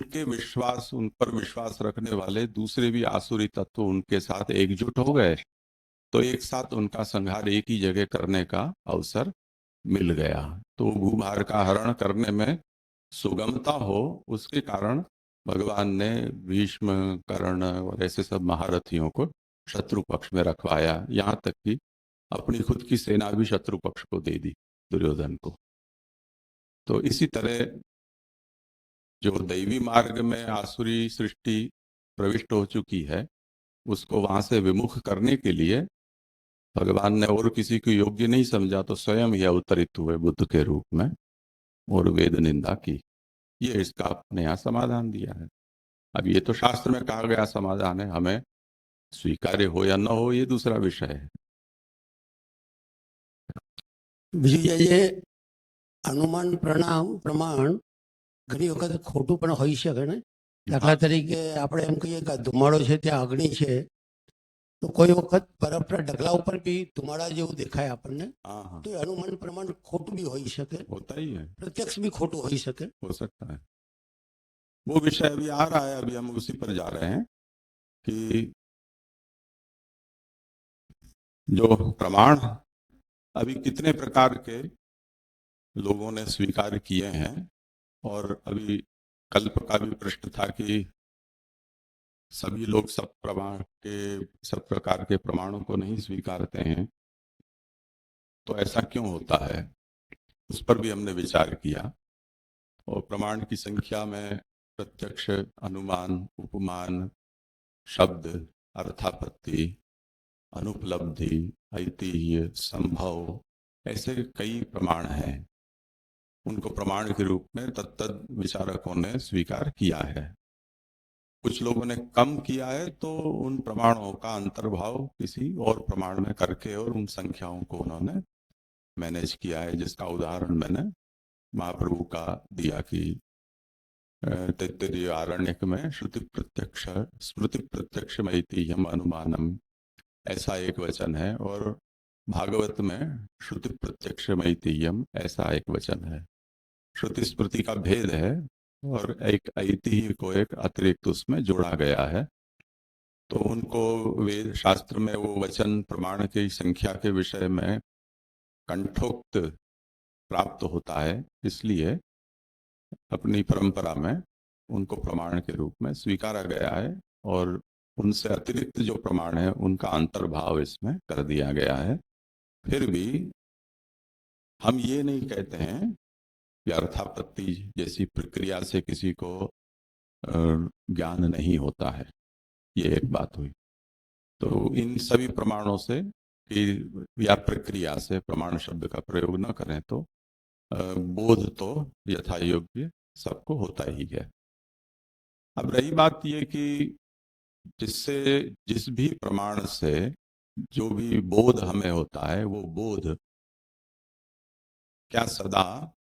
Speaker 2: पर विश्वास रखने वाले दूसरे भी आसुरी तत्व उनके साथ एकजुट हो गए, तो एक साथ उनका संहार एक ही जगह करने का अवसर मिल गया। तो भूभार का हरण करने में सुगमता हो, उसके कारण भगवान ने भीष्म, कर्ण और ऐसे सब महारथियों को शत्रु पक्ष में रखवाया, यहाँ तक कि अपनी खुद की सेना भी शत्रु पक्ष को दे दी, दुर्योधन को। तो इसी तरह जो दैवी मार्ग में आसुरी सृष्टि प्रविष्ट हो चुकी है, उसको वहां से विमुख करने के लिए भगवान ने और किसी को योग्य नहीं समझा, तो स्वयं ही अवतरित हुए बुद्ध के रूप में और वेद निंदा की। ये इसका अपने यहाँ समाधान दिया है। अब ये तो शास्त्र में कहा गया समाधान है, हमें स्वीकार्य हो या न हो ये दूसरा विषय है।
Speaker 3: બીજું જે અનુમાન પ્રમાણ ઘણી વખત ખોટું પણ હોઈ શકે ને. દાખલા તરીકે આપણે એમ કહીએ કે ધુમાડો છે ત્યાં અગ્નિ છે, તો કોઈ વખત બરફના ઢગલા ઉપર બી ધુમાડા જેવું દેખાય આપણને,
Speaker 2: हाँ हाँ,
Speaker 3: તો એ અનુમાન પ્રમાણ ખોટું બી હોઈ શકે,
Speaker 2: होता ही है,
Speaker 3: પ્રત્યક્ષ બી ખોટું હોઈ શકે.
Speaker 2: हो सकता है। वो विषय अभी आ रहा है, अभी हम उसी पर जा रहे हैं कि जो प्रमाण अभी कितने प्रकार के लोगों ने स्वीकार किए हैं, और अभी कल्प का भी प्रश्न था कि सभी लोग सब प्रकार के प्रमाणों को नहीं स्वीकारते हैं, तो ऐसा क्यों होता है, उस पर भी हमने विचार किया। और प्रमाण की संख्या में प्रत्यक्ष, अनुमान, उपमान, शब्द, अर्थापत्ति, अनुपलब्धि, ऐतिह्य, संभव, ऐसे कई प्रमाण हैं। उनको प्रमाण के रूप में तत्त विचारकों ने स्वीकार किया है। कुछ लोगों ने कम किया है, तो उन प्रमाणों का अंतर्भाव किसी और प्रमाण में करके और उन संख्याओं को उन्होंने मैनेज किया है, जिसका उदाहरण मैंने महाप्रभु का दिया कि तैत्तिरीय आरण्यक में श्रुति प्रत्यक्ष स्मृति प्रत्यक्ष ऐतिह्यम अनुमानम, ऐसा एक वचन है, और भागवत में श्रुति प्रत्यक्ष ऐतिह्यम ऐसा एक वचन है। श्रुति स्मृति का भेद है और एक ऐतिह्य को एक अतिरिक्त उसमें जोड़ा गया है। तो उनको वेद शास्त्र में वो वचन प्रमाण की संख्या के विषय में कंठोक्त प्राप्त होता है, इसलिए अपनी परंपरा में उनको प्रमाण के रूप में स्वीकारा गया है, और उनसे अतिरिक्त जो प्रमाण है उनका अंतर्भाव इसमें कर दिया गया है। फिर भी हम ये नहीं कहते हैं कि अर्थापत्ति जैसी प्रक्रिया से किसी को ज्ञान नहीं होता है, ये एक बात हुई। तो इन सभी प्रमाणों से या प्रक्रिया से, प्रमाण शब्द का प्रयोग न करें तो बोध तो यथा योग्य सबको होता ही है। अब रही बात ये कि जिस भी प्रमाण से जो भी बोध हमें होता है, वो बोध क्या सदा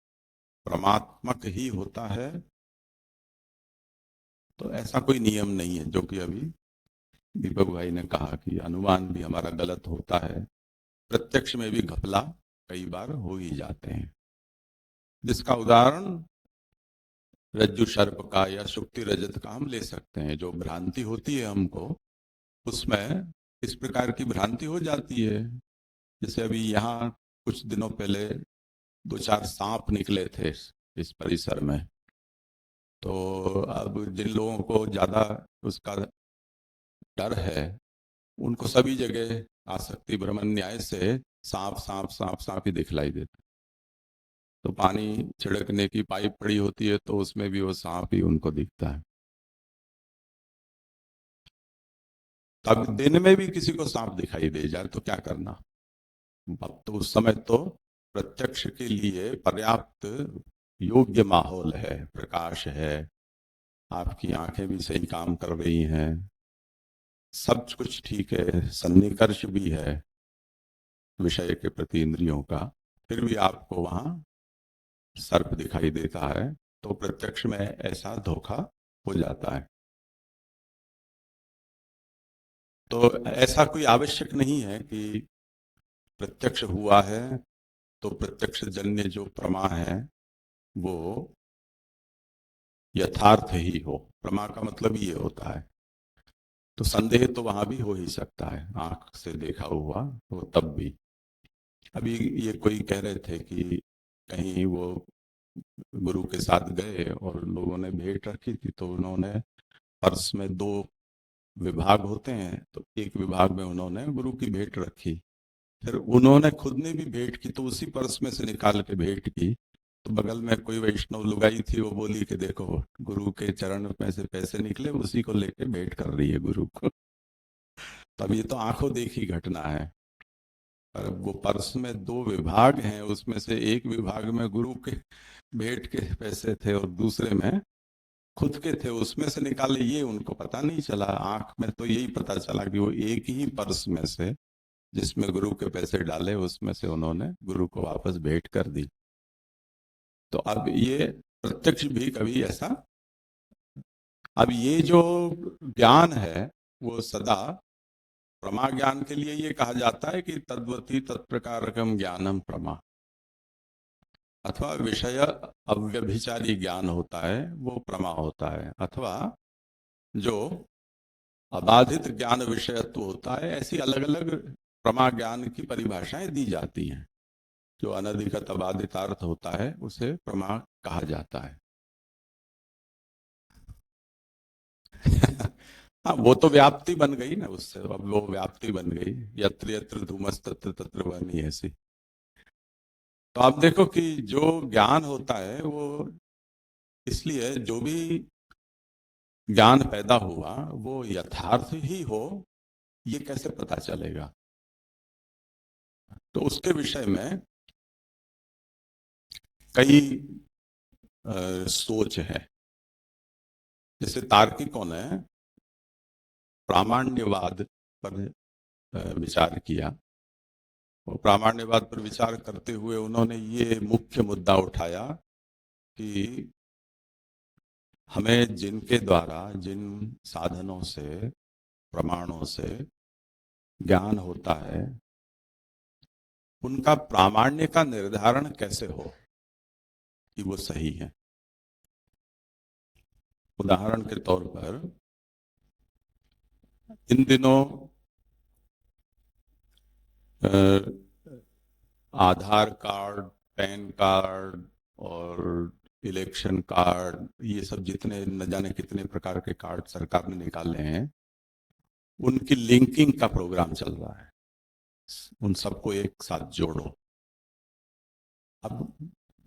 Speaker 2: परमात्मक ही होता है? तो ऐसा कोई नियम नहीं है, जो कि अभी दीपक भाई ने कहा कि अनुमान भी हमारा गलत होता है, प्रत्यक्ष में भी घपला कई बार हो ही जाते हैं। जिसका उदाहरण रज्जु सर्प का या शुक्ति रजत का हम ले सकते हैं। जो भ्रांति होती है हमको, उसमें इस प्रकार की भ्रांति हो जाती है। जैसे अभी यहाँ कुछ दिनों पहले 2-4 सांप निकले थे इस परिसर में। तो अब जिन लोगों को ज्यादा उसका डर है, उनको सभी जगह आसक्ति भ्रमण न्याय से सांप सांप सांप सांप ही दिखलाई देता। तो पानी छिड़कने की पाइप पड़ी होती है तो उसमें भी वो सांप ही उनको दिखता है। तब दिन में भी किसी को सांप दिखाई दे जाए तो क्या करना? अब तो उस समय तो प्रत्यक्ष के लिए पर्याप्त योग्य माहौल है, प्रकाश है, आपकी आंखें भी सही काम कर रही हैं, सब कुछ ठीक है, सन्निकर्ष भी है विषय के प्रति इंद्रियों का, फिर भी आपको वहां सर्प दिखाई देता है, तो प्रत्यक्ष में ऐसा धोखा हो जाता है। तो ऐसा कोई आवश्यक नहीं है कि प्रत्यक्ष हुआ है तो प्रत्यक्ष जन्य जो प्रमा है वो यथार्थ ही हो। प्रमा का मतलब ये होता है। तो संदेह तो वहां भी हो ही सकता है, आंख से देखा हुआ वो तब भी। अभी ये कोई कह रहे थे कि कहीं वो गुरु के साथ गए और लोगों ने भेंट रखी थी, तो उन्होंने पर्स में 2 विभाग होते हैं, तो एक विभाग में उन्होंने गुरु की भेंट रखी, फिर उन्होंने खुद ने भी भेंट की, तो उसी पर्स में से निकाल के भेंट की। तो बगल में कोई वैष्णव लुगाई थी, वो बोली कि देखो गुरु के चरण में से पैसे निकले, उसी को लेके भेंट कर रही है गुरु को। तब ये तो आंखों देखी घटना है। पर वो पर्स में 2 विभाग हैं, उसमें से एक विभाग में गुरु के भेंट के पैसे थे और दूसरे में खुद के थे, उसमें से निकाले, ये उनको पता नहीं चला। आंख में तो यही पता चला कि वो एक ही पर्स में से जिसमें गुरु के पैसे डाले, उसमें से उन्होंने गुरु को वापस भेंट कर दी। तो अब ये प्रत्यक्ष भी कभी ऐसा, अब ये जो ज्ञान है वो सदा प्रमा ज्ञान के लिए ये कहा जाता है कि तद्वती तत्प्रकारकम ज्ञानम प्रमा, अथवा विषय अव्यभिचारी ज्ञान होता है वो प्रमा होता है, अथवा जो अबाधित ज्ञान विषयत्व होता है, ऐसी अलग अलग प्रमा ज्ञान की परिभाषाएं दी जाती हैं। जो अनधिगत अबाधितार्थ होता है उसे प्रमा कहा जाता है। हाँ, वो तो व्याप्ति बन गई ना उससे, अब वो व्याप्ति बन गई, यत्र यत्र धूमस तत्र तत्र वह्नि, ऐसी। तो आप देखो कि जो ज्ञान होता है वो, इसलिए जो भी ज्ञान पैदा हुआ वो यथार्थ ही हो, ये कैसे पता चलेगा? तो उसके विषय में कई सोच है। जैसे तार्किकों ने प्रामाण्यवाद पर विचार किया, और प्रामाण्यवाद पर विचार करते हुए उन्होंने ये मुख्य मुद्दा उठाया कि हमें जिनके द्वारा, जिन साधनों से, प्रमाणों से ज्ञान होता है, उनका प्रामाण्य का निर्धारण कैसे हो कि वो सही है। उदाहरण के तौर पर इन दिनों आधार कार्ड, पैन कार्ड और इलेक्शन कार्ड, ये सब जितने न जाने कितने प्रकार के कार्ड सरकार ने निकाले हैं, उनकी लिंकिंग का प्रोग्राम चल रहा है। उन सबको एक साथ जोड़ो। अब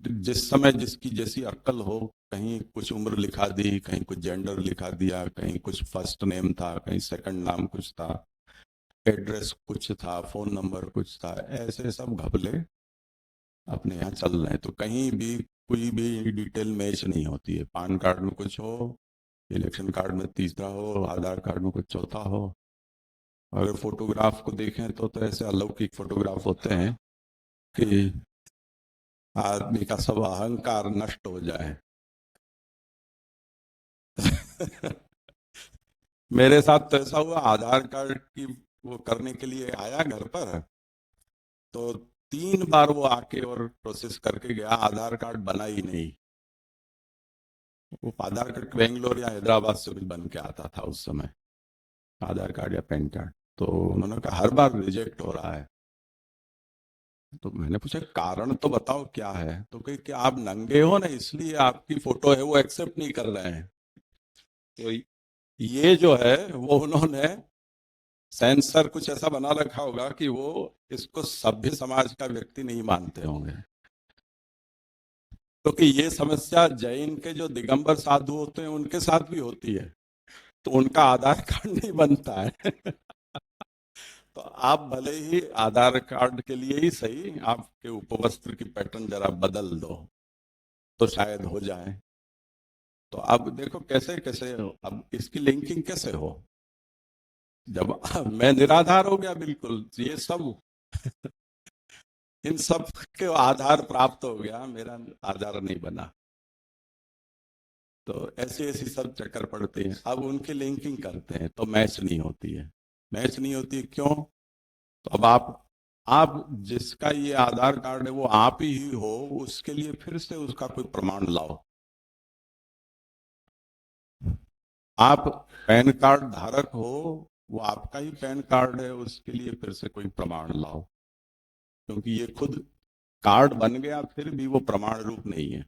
Speaker 2: जिस समय जिसकी जैसी अक्ल हो, कहीं कुछ उम्र लिखा दी, कहीं कुछ जेंडर लिखा दिया, कहीं कुछ फर्स्ट नेम था, कहीं सेकंड नाम कुछ था, एड्रेस कुछ था, फोन नंबर कुछ था, ऐसे सब घपले अपने यहाँ चल रहे हैं। तो कहीं भी कोई भी डिटेल मैच नहीं होती है। पान कार्ड में कुछ हो, इलेक्शन कार्ड में तीसरा हो, आधार कार्ड में कुछ चौथा हो। अगर फोटोग्राफ को देखें तो ऐसे अलौकिक फोटोग्राफ होते हैं कि आदमी का सब अहंकार नष्ट हो जाए। मेरे साथ तो ऐसा हुआ, आधार कार्ड की वो करने के लिए आया घर पर, तो 3 बार वो आके और प्रोसेस करके गया, आधार कार्ड बना ही नहीं। वो आधार कार्ड बेंगलोर या हैदराबाद से भी बन के आता था उस समय, आधार कार्ड या पैन कार्ड। तो उन्होंने कहा हर बार रिजेक्ट हो रहा है। तो मैंने पूछा कारण तो बताओ क्या है। तो कही कि आप नंगे हो ना, इसलिए आपकी फोटो है वो एक्सेप्ट नहीं कर रहे हैं। तो ये जो है वो उन्होंने सेंसर कुछ ऐसा बना रखा होगा कि वो इसको सभ्य समाज का व्यक्ति नहीं मानते होंगे। क्योंकि ये समस्या जैन के जो दिगंबर साधु होते हैं उनके साथ भी होती है, तो उनका आधार कार्ड नहीं बनता है। तो आप भले ही आधार कार्ड के लिए ही सही, आपके उपवस्त्र की पैटर्न जरा बदल दो तो शायद हो जाए। तो अब देखो कैसे कैसे अब इसकी लिंकिंग कैसे हो। जब मैं निराधार हो गया बिल्कुल, ये सब इन सब के आधार प्राप्त हो गया, मेरा आधार नहीं बना। तो ऐसी ऐसी सब चक्कर पड़ते हैं। अब उनकी लिंकिंग करते हैं तो मैच नहीं होती है। मैच नहीं होती क्यों? तो अब आप जिसका ये आधार कार्ड है वो आप ही हो, उसके लिए फिर से उसका कोई प्रमाण लाओ। आप पैन कार्ड धारक हो, वो आपका ही पैन कार्ड है, उसके लिए फिर से कोई प्रमाण लाओ, क्योंकि ये खुद कार्ड बन गया फिर भी वो प्रमाण रूप नहीं है।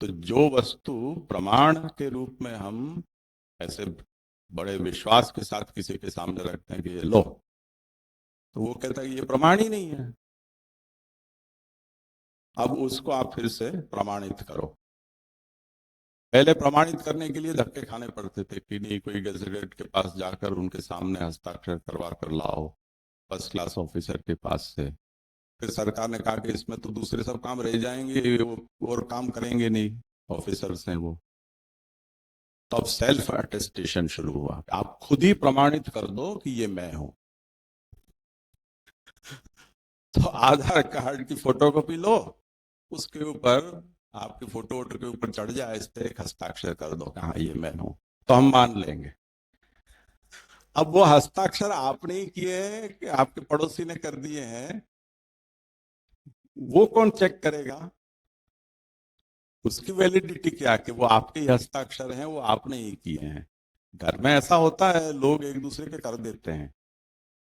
Speaker 2: तो जो वस्तु प्रमाण के रूप में हम ऐसे बड़े विश्वास के साथ किसी के सामने रखते हैं कि ये लो, तो वो कहता है कि ये प्रमाण ही नहीं है। अब उसको आप फिर से प्रमाणित करो। पहले प्रमाणित करने के लिए धक्के खाने पड़ते थे कि नहीं, कोई गैजेटेड के पास जाकर उनके सामने हस्ताक्षर करवा कर लाओ, फर्स्ट क्लास ऑफिसर के पास से। फिर सरकार ने कहा कि इसमें तो दूसरे सब काम रह जाएंगे, वो और काम करेंगे नहीं, ऑफिसर्स हैं वो। तो अब सेल्फ अटेस्टेशन शुरू हुआ, आप खुद ही प्रमाणित कर दो कि ये मैं हूं। तो आधार कार्ड की फोटोकॉपी लो, उसके ऊपर आपकी फोटो के ऊपर चढ़ जाए, इस पे एक हस्ताक्षर कर दो, कहा ये मैं हूं, तो हम मान लेंगे। अब वो हस्ताक्षर आपने ही किए हैं कि आपके पड़ोसी ने कर दिए हैं, वो कौन चेक करेगा? उसकी वैलिडिटी क्या कि वो आपके ही हस्ताक्षर हैं, वो आपने ही किए हैं। घर में ऐसा होता है, लोग एक दूसरे के कर देते हैं,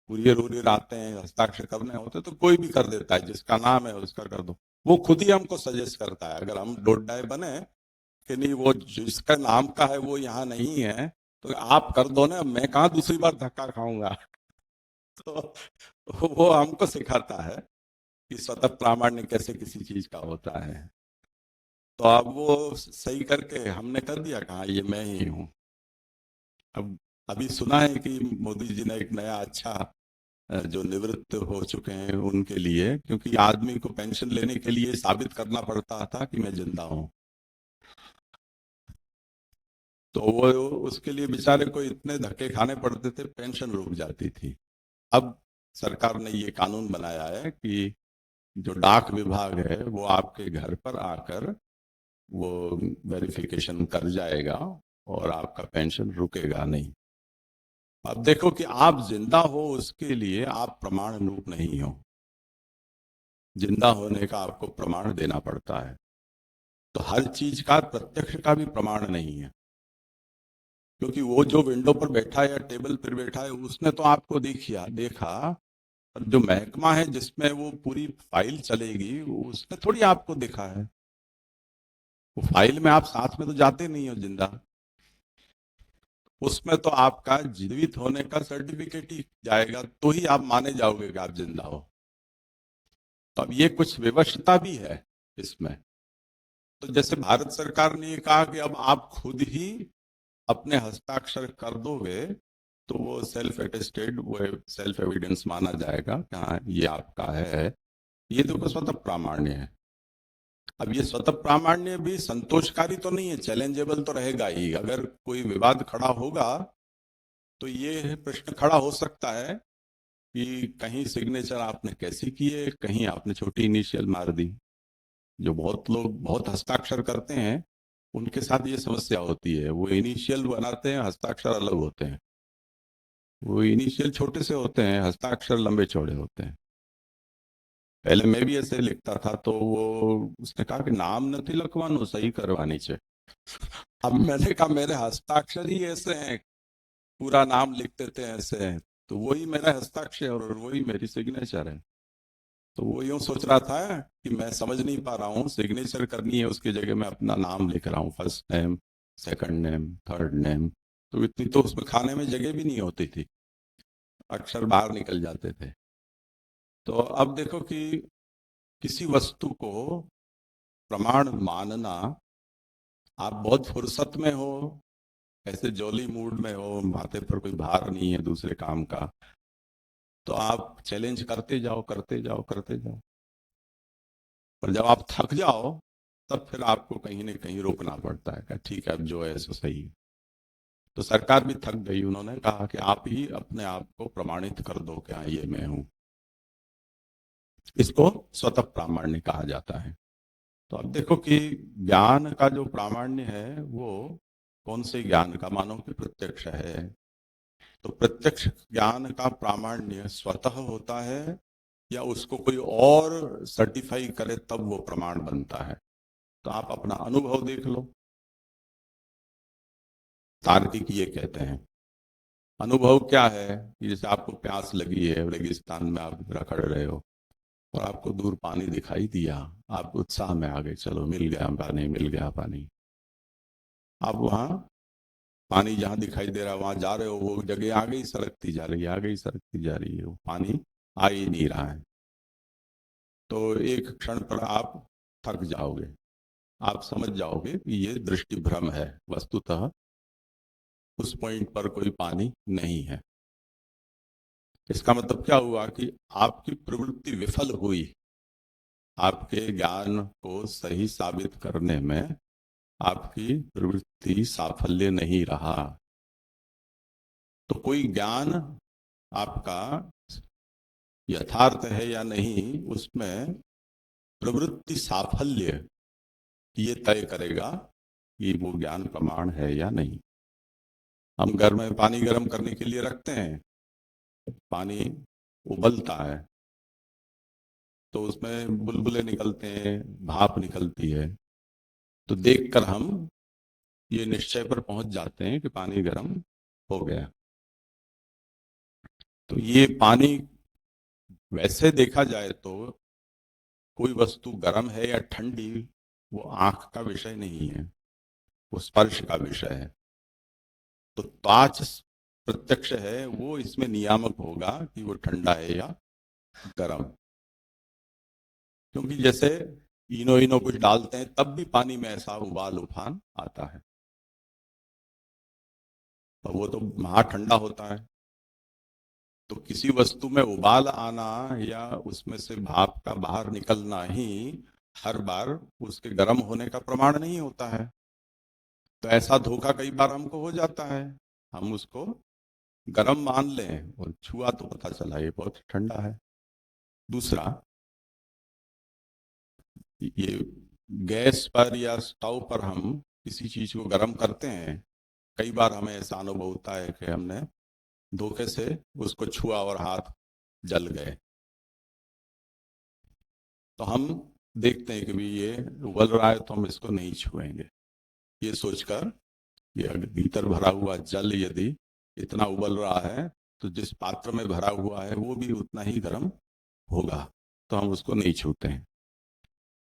Speaker 2: कुरियर उरियर आते हैं, हस्ताक्षर करने होते तो कोई भी कर देता है, जिसका नाम है उसका कर दो। वो खुद ही हमको सजेस्ट करता है, अगर हम डोडाए बने कि नहीं वो जिसका नाम का है वो यहाँ नहीं है, तो आप कर दो ना, मैं कहाँ दूसरी बार धक्का खाऊंगा। तो वो हमको सिखाता है कि स्वतः प्रामाण्य कैसे किसी चीज का होता है। तो अब वो सही करके हमने कर दिया, कहा ये मैं ही हूँ। अब अभी सुना है कि मोदी जी ने एक नया अच्छा जो निवृत्त हो चुके हैं उनके लिए, क्योंकि आदमी को पेंशन लेने के लिए साबित करना पड़ता था कि मैं जिंदा हूं, तो वो उसके लिए बेचारे को इतने धक्के खाने पड़ते थे, पेंशन रुक जाती थी। अब सरकार ने ये कानून बनाया है कि जो डाक विभाग है वो आपके घर पर आकर वो वेरिफिकेशन कर जाएगा और आपका पेंशन रुकेगा नहीं। अब देखो कि आप जिंदा हो, उसके लिए आप प्रमाण रूप नहीं हो, जिंदा होने का आपको प्रमाण देना पड़ता है। तो हर चीज का प्रत्यक्ष का भी प्रमाण नहीं है, क्योंकि वो जो विंडो पर बैठा है या टेबल पर बैठा है उसने तो आपको देखा, और जो महकमा है जिसमें वो पूरी फाइल चलेगी उसने थोड़ी आपको देखा है। वो फाइल में आप साथ में तो जाते नहीं हो जिंदा, उसमें तो आपका जीवित होने का सर्टिफिकेट ही जाएगा, तो ही आप माने जाओगे कि आप जिंदा हो। तो अब ये कुछ विवशता भी है इसमें। तो जैसे भारत सरकार ने ये कहा कि अब आप खुद ही अपने हस्ताक्षर कर दोगे तो वो सेल्फ अटेस्टेड, वो सेल्फ एविडेंस माना जाएगा कि हाँ ये आपका है। ये देखो स्वतः प्रामाण्य है। अब ये स्वतः प्रामाण्य भी संतोषकारी तो नहीं है, चैलेंजेबल तो रहेगा ही। अगर कोई विवाद खड़ा होगा तो ये प्रश्न खड़ा हो सकता है कि कहीं सिग्नेचर आपने कैसी की है, कहीं आपने छोटी इनिशियल मार दी। जो बहुत लोग बहुत हस्ताक्षर करते हैं उनके साथ ये समस्या होती है, वो इनिशियल बनाते हैं, हस्ताक्षर अलग होते हैं। वो इनिशियल छोटे से होते हैं, हस्ताक्षर लंबे चौड़े होते हैं। पहले मैं भी ऐसे लिखता था, तो वो उसने कहा कि नाम નથી લખવાનું, સહી કરવાની છે। अब मैंने कहा मेरे हस्ताक्षर ही ऐसे हैं, पूरा नाम लिख देते हैं ऐसे हैं, तो वही मेरा हस्ताक्षर और वही मेरी सिग्नेचर है। तो वो यूं सोच रहा था कि मैं समझ नहीं पा रहा हूँ, सिग्नेचर करनी है उसकी जगह मैं अपना नाम लिख रहा हूँ, first name, second name, third name. तो इतनी तो उसमें खाने में जगह भी नहीं होती थी, अक्षर बाहर निकल जाते थे। तो अब देखो कि किसी वस्तु को प्रमाण मानना, आप बहुत फुर्सत में हो, ऐसे जॉली मूड में हो, माथे पर कोई भार नहीं है दूसरे काम का, तो आप चैलेंज करते जाओ करते जाओ करते जाओ। पर जब आप थक जाओ तब फिर आपको कहीं ना कहीं रोकना पड़ता है कि ठीक है अब जो है सो सही है। तो सरकार भी थक गई, उन्होंने कहा कि आप ही अपने आप को प्रमाणित कर दो कि हाँ ये मैं हूं। इसको स्वतः प्रामाण्य कहा जाता है। तो अब देखो कि ज्ञान का जो प्रामाण्य है वो कौन से ज्ञान का, मानो कि प्रत्यक्ष है, तो प्रत्यक्ष ज्ञान का प्रामाण्य स्वतः होता है या उसको कोई और सर्टिफाई करे तब वो प्रमाण बनता है। तो आप अपना अनुभव देख लो। तार्किक ये कहते हैं अनुभव क्या है कि जैसे आपको प्यास लगी है, रेगिस्तान में आप रखड़ रहे हो और आपको दूर पानी दिखाई दिया, आप उत्साह में आ गए, चलो मिल गया पानी, मिल गया पानी। आप वहां पानी जहां दिखाई दे रहा है वहां जा रहे हो, वो जगह आ गई सरकती जा रही है, आ गई सरकती जा रही है, वो पानी आ ही नहीं रहा है। तो एक क्षण पर आप थक जाओगे, आप समझ जाओगे कि ये दृष्टि भ्रम है, वस्तुतः उस पॉइंट पर कोई पानी नहीं है। इसका मतलब क्या हुआ कि आपकी प्रवृत्ति विफल हुई, आपके ज्ञान को सही साबित करने में आपकी प्रवृत्ति साफल्य नहीं रहा। तो कोई ज्ञान आपका यथार्थ है या नहीं, उसमें प्रवृत्ति साफल्य ये तय करेगा कि वो ज्ञान प्रमाण है या नहीं। हम घर में पानी गर्म करने के लिए रखते हैं, पानी उबलता है तो उसमें बुलबुले निकलते हैं, भाप निकलती है, तो देखकर हम ये निश्चय पर पहुंच जाते हैं कि पानी गर्म हो गया। तो ये पानी वैसे देखा जाए तो कोई वस्तु गर्म है या ठंडी वो आंख का विषय नहीं है, वो स्पर्श का विषय है। तो त्वच प्रत्यक्ष है, वो इसमें नियामक होगा कि वो ठंडा है या गर्म। क्योंकि जैसे इनो इनो कुछ डालते हैं तब भी पानी में ऐसा उबाल उफान आता है, और वो तो महा ठंडा होता है। तो किसी वस्तु में उबाल आना या उसमें से भाप का बाहर निकलना ही हर बार उसके गर्म होने का प्रमाण नहीं होता है। तो ऐसा धोखा कई बार हमको हो जाता है, हम उसको गर्म मान लें और छुआ तो पता चला ये बहुत ठंडा है। दूसरा, ये गैस पर या स्टोव पर हम किसी चीज को गर्म करते हैं, कई बार हमें ऐसा अनुभव होता है कि हमने धोखे से उसको छुआ और हाथ जल गए। तो हम देखते हैं कि भी ये उबल रहा है तो हम इसको नहीं छुएंगे, ये सोचकर कि अगर भीतर भरा हुआ जल यदि इतना उबल रहा है तो जिस पात्र में भरा हुआ है वो भी उतना ही गर्म होगा, तो हम उसको नहीं छूते हैं।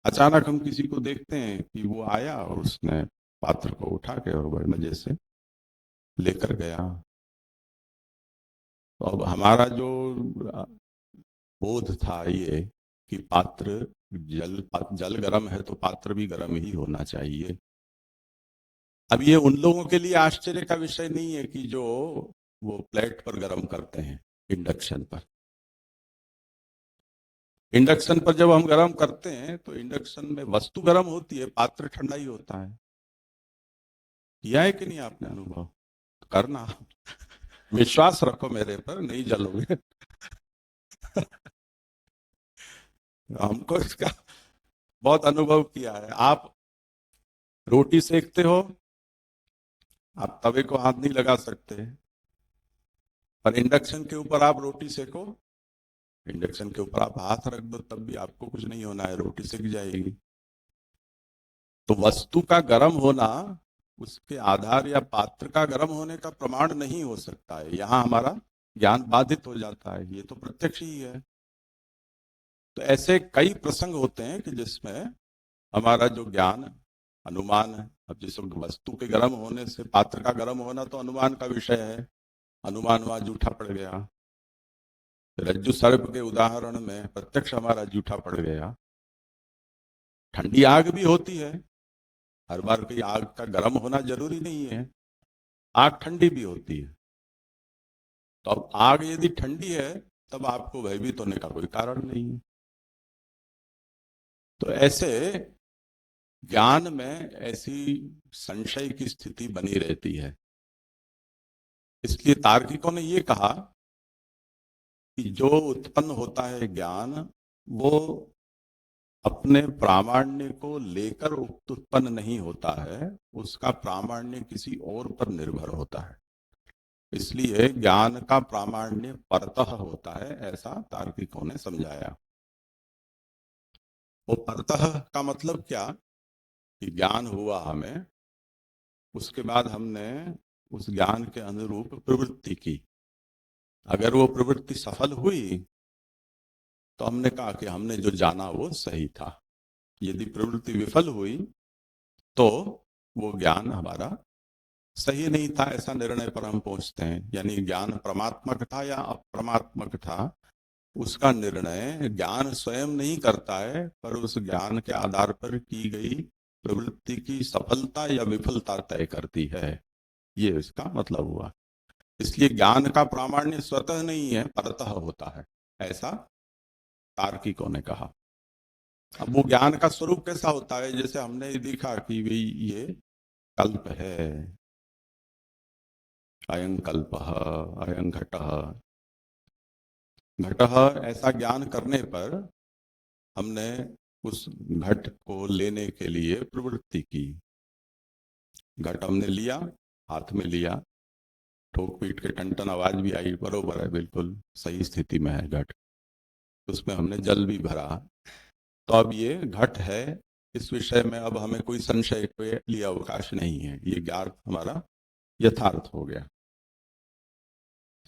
Speaker 2: अचानक हम किसी को देखते हैं कि वो आया और उसने पात्र को उठा के और बड़े मजे से लेकर गया। तो अब हमारा जो बोध था ये कि पात्र जल गर्म है तो पात्र भी गर्म ही होना चाहिए। अब ये उन लोगों के लिए आश्चर्य का विषय नहीं है कि जो वो प्लेट पर गर्म करते हैं, इंडक्शन पर। इंडक्शन पर जब हम गर्म करते हैं तो इंडक्शन में वस्तु गर्म होती है, पात्र ठंडा ही होता है। किया है कि नहीं आपने अनुभव? तो करना, विश्वास रखो मेरे पर, नहीं जलोगे। हमको इसका बहुत अनुभव किया है। आप रोटी सेकते हो, आप तवे को हाथ नहीं लगा सकते, पर इंडक्शन के ऊपर आप रोटी सेको, इंडक्शन के ऊपर आप हाथ रख दो तब भी आपको कुछ नहीं होना है, रोटी सिक जाएगी। तो वस्तु का गर्म होना उसके आधार या पात्र का गर्म होने का प्रमाण नहीं हो सकता है। यहां हमारा ज्ञान बाधित हो जाता है, ये तो प्रत्यक्ष ही है। तो ऐसे कई प्रसंग होते हैं कि जिसमें हमारा जो ज्ञान अनुमान है, अब जैसे वस्तु के गर्म होने से पात्र का गर्म होना तो अनुमान का विषय है, अनुमान वहां जूठा पड़ गया। रज्जु सर्प के उदाहरण में प्रत्यक्ष हमारा जूठा पड़ गया। ठंडी आग भी होती है, हर बार कोई आग का गर्म होना जरूरी नहीं है, आग ठंडी भी होती है। तो अब आग यदि ठंडी है तब आपको भयभीत होने का कोई कारण नहीं है। तो ऐसे ज्ञान में ऐसी संशय की स्थिति बनी रहती है। इसलिए तार्किकों ने ये कहा कि जो उत्पन्न होता है ज्ञान वो अपने प्रामाण्य को लेकर उत्पन्न नहीं होता है, उसका प्रामाण्य किसी और पर निर्भर होता है। इसलिए ज्ञान का प्रामाण्य परतः होता है, ऐसा तार्किकों ने समझाया। वो परतः का मतलब क्या कि ज्ञान हुआ हमें, उसके बाद हमने उस ज्ञान के अनुरूप प्रवृत्ति की। अगर वो प्रवृत्ति सफल हुई तो हमने कहा कि हमने जो जाना वो सही था। यदि प्रवृत्ति विफल हुई तो वो ज्ञान हमारा सही नहीं था, ऐसा निर्णय पर हम पहुंचते हैं। यानी ज्ञान परमात्मक था या अप्रमात्मक था, उसका निर्णय ज्ञान स्वयं नहीं करता है, पर उस ज्ञान के आधार पर की गई प्रवृत्ति की सफलता या विफलता तय करती है। ये इसका मतलब हुआ। इसलिए ज्ञान का प्रामाण्य स्वतः नहीं है, परतः होता है, ऐसा तार्किकों ने कहा। अब वो ज्ञान का स्वरूप कैसा होता है? जैसे हमने देखा कि भाई ये कल्प है, अयं कल्पः अयं घटः। घटः ऐसा ज्ञान करने पर हमने उस घट को लेने के लिए प्रवृत्ति की। घट हमने लिया, हाथ में लिया, ठोक पीट के टन आवाज भी आई, बरोबर है, बिल्कुल सही स्थिति में है घट। उसमें हमने जल भी भरा। तो अब ये घट है, इस विषय में अब हमें कोई संशय के लिए अवकाश नहीं है, ये ज्ञान हमारा यथार्थ हो गया।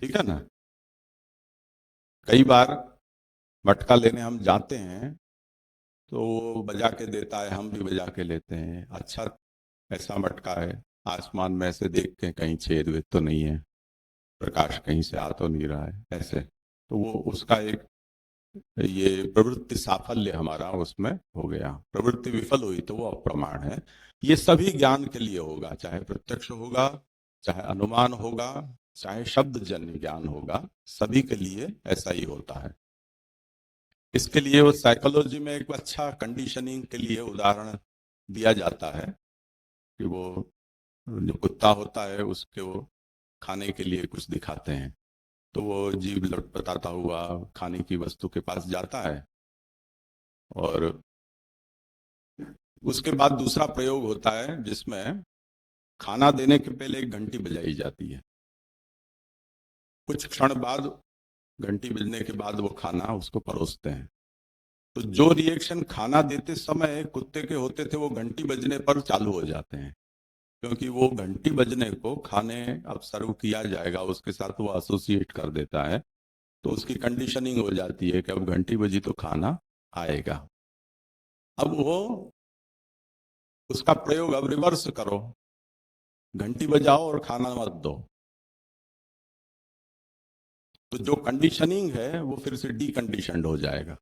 Speaker 2: ठीक है ना? कई बार मटका लेने हम जाते हैं तो वो बजा के देता है, हम भी बजा के लेते हैं। अच्छा ऐसा मटका है, आसमान में ऐसे देख के कहीं छेद वेद तो नहीं है, प्रकाश कहीं से आ तो नहीं रहा है, ऐसे। तो वो उसका एक ये प्रवृत्ति साफल्य हमारा उसमें हो गया। प्रवृत्ति विफल हुई तो वो अप्रमाण है। ये सभी ज्ञान के लिए होगा, चाहे प्रत्यक्ष होगा, चाहे अनुमान होगा, चाहे शब्द जन्य ज्ञान होगा, सभी के लिए ऐसा ही होता है। इसके लिए वो साइकोलॉजी में एक अच्छा कंडीशनिंग के लिए उदाहरण दिया जाता है कि वो जो कुत्ता होता है उसके वो खाने के लिए कुछ दिखाते हैं, तो वो जीभ लटपटाता हुआ खाने की वस्तु के पास जाता है, और उसके बाद दूसरा प्रयोग होता है जिसमें खाना देने के पहले एक घंटी बजाई जाती है। कुछ क्षण बाद घंटी बजने के बाद वो खाना उसको परोसते हैं। तो जो रिएक्शन खाना देते समय कुत्ते के होते थे वो घंटी बजने पर चालू हो जाते हैं, क्योंकि वो घंटी बजने को खाने अब सर्व किया जाएगा उसके साथ वो एसोसिएट कर देता है। तो उसकी कंडीशनिंग हो जाती है कि अब घंटी बजी तो खाना आएगा। अब वो उसका प्रयोग अब रिवर्स करो, घंटी बजाओ और खाना मत दो। तो जो कंडीशनिंग है वो फिर से डीकंडीशनड हो जाएगा,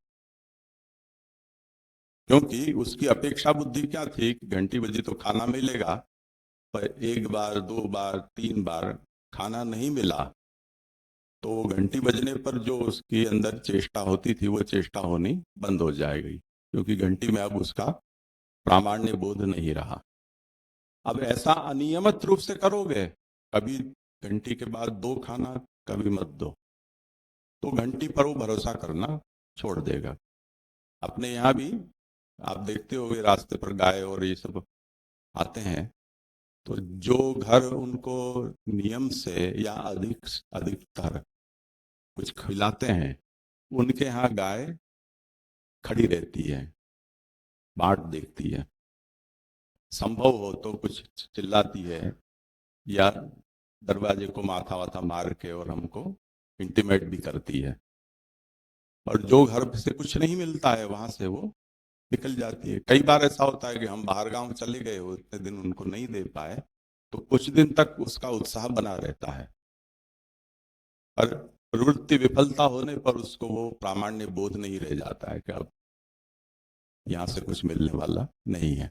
Speaker 2: क्योंकि उसकी अपेक्षा बुद्धि क्या थी कि घंटी बजी तो खाना मिलेगा, पर एक बार, दो बार, तीन बार खाना नहीं मिला तो घंटी बजने पर जो उसके अंदर चेष्टा होती थी वो चेष्टा होनी बंद हो जाएगी, क्योंकि घंटी में अब उसका प्रामाण्य बोध नहीं रहा। अब ऐसा अनियमित रूप से करोगे, कभी घंटी के बाद दो खाना, कभी मत दो, तो घंटी पर वो भरोसा करना छोड़ देगा। अपने यहाँ भी आप देखते होंगे रास्ते पर गाय और ये सब आते हैं, तो जो घर उनको नियम से या अधिकतर कुछ खिलाते हैं, उनके यहाँ गाय खड़ी रहती है, बाट देखती है। संभव हो तो कुछ चिल्लाती है या दरवाजे को माथा वाथा मार के और हमको इंटीमेट भी करती है। और जो घर से कुछ नहीं मिलता है वहां से वो निकल जाती है। कई बार ऐसा होता है कि हम बाहर गांव चले गए हो, इतने दिन उनको नहीं दे पाए, तो कुछ दिन तक उसका उत्साह बना रहता है, पर प्रवृत्ति विफलता होने पर उसको वो प्रामाण्य बोध नहीं रह जाता है कि अब यहाँ से कुछ मिलने वाला नहीं है,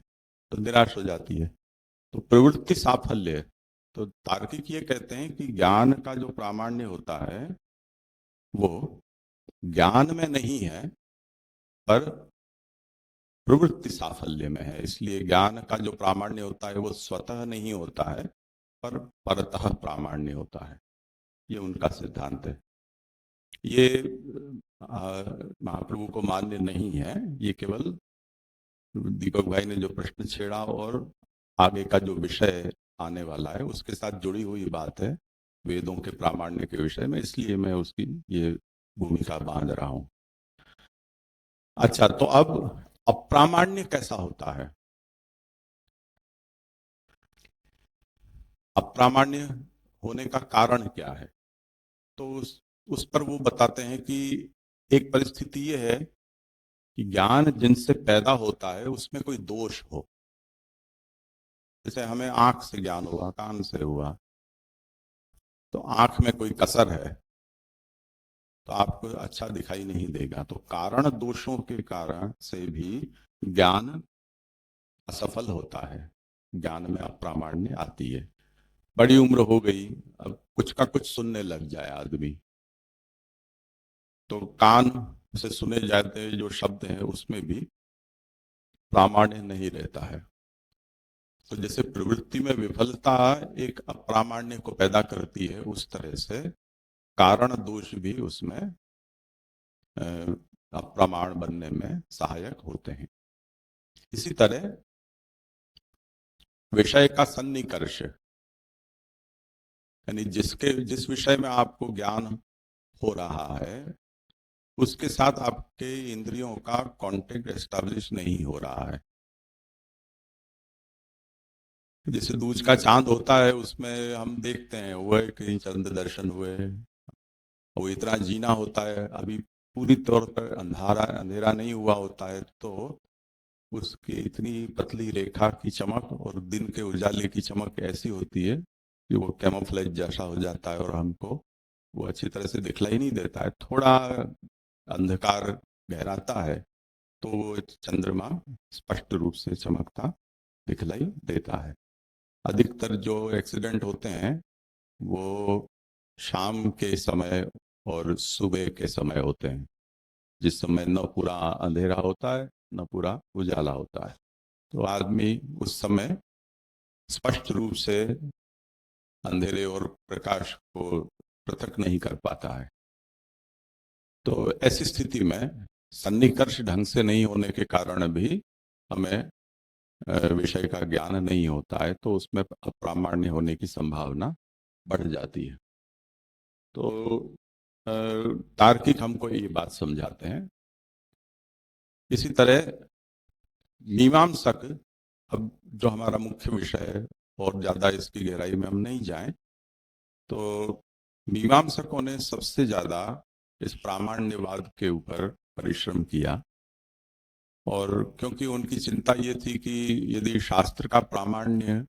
Speaker 2: तो निराश हो जाती है। तो प्रवृत्ति साफल्य, तो तार्किक ये कहते हैं कि ज्ञान का जो प्रामाण्य होता है वो ज्ञान में नहीं है पर प्रवृत्ति साफल्य में है। इसलिए ज्ञान का जो प्रामाण्य होता है वो स्वतः नहीं होता है पर परतः प्रामाण्य होता है। ये उनका सिद्धांत है। ये महाप्रभु को मान्य नहीं है, ये केवल दीपक भाई ने जो प्रश्न छेड़ा और आगे का जो विषय आने वाला है उसके साथ जुड़ी हुई बात है, वेदों के प्रामाण्य के विषय में, इसलिए मैं उसकी ये भूमिका बांध रहा हूं। अच्छा, तो अब अप्रामाण्य कैसा होता है? अप्रामाण्य होने का कारण क्या है? तो उस पर वो बताते हैं कि एक परिस्थिति ये है कि ज्ञान जिनसे पैदा होता है उसमें कोई दोष हो। जैसे हमें आंख से ज्ञान हुआ, कान से हुआ, तो आंख में कोई कसर है तो आपको अच्छा दिखाई नहीं देगा। तो कारण दोषों के कारण से भी ज्ञान असफल होता है, ज्ञान में अप्रामाण्य आती है। बड़ी उम्र हो गई, अब कुछ का कुछ सुनने लग जाए आदमी, तो कान से सुने जाते जो शब्द हैं उसमें भी प्रामाण्य नहीं रहता है। तो जैसे प्रवृत्ति में विफलता एक अप्रामाण्य को पैदा करती है, उस तरह से कारण दोष भी उसमें अप्रमाण बनने में सहायक होते हैं। इसी तरह विषय का सन्निकर्ष, यानी जिस विषय में आपको ज्ञान हो रहा है उसके साथ आपके इंद्रियों का कांटेक्ट एस्टैब्लिश नहीं हो रहा है। जैसे दूज का चांद होता है, उसमें हम देखते हैं हुए कहीं चंद्र दर्शन हुए, वो इतना जीना होता है, अभी पूरी तौर पर अंधेरा नहीं हुआ होता है, तो उसकी इतनी पतली रेखा की चमक और दिन के उजाले की चमक ऐसी होती है कि वो कैमोफ्लेज जैसा हो जाता है और हमको वो अच्छी तरह से दिखलाई नहीं देता है। थोड़ा अंधकार गहराता है तो वो चंद्रमा स्पष्ट रूप से चमकता दिखलाई देता है। अधिकतर जो एक्सीडेंट होते हैं वो शाम के समय और सुबह के समय होते हैं, जिस समय न पूरा अंधेरा होता है न पूरा उजाला होता है, तो आदमी उस समय स्पष्ट रूप से अंधेरे और प्रकाश को पृथक नहीं कर पाता है। तो ऐसी स्थिति में सन्निकर्ष ढंग से नहीं होने के कारण भी हमें विषय का ज्ञान नहीं होता है, तो उसमें अप्रामाण्य होने की संभावना बढ़ जाती है। तो तार्किक हमको ये बात समझाते हैं। इसी तरह मीमांसक, अब जो हमारा मुख्य विषय है और ज्यादा इसकी गहराई में हम नहीं जाएं, तो मीमांसकों ने सबसे ज्यादा इस प्रामाण्यवाद के ऊपर परिश्रम किया, और क्योंकि उनकी चिंता ये थी कि यदि शास्त्र का प्रामाण्य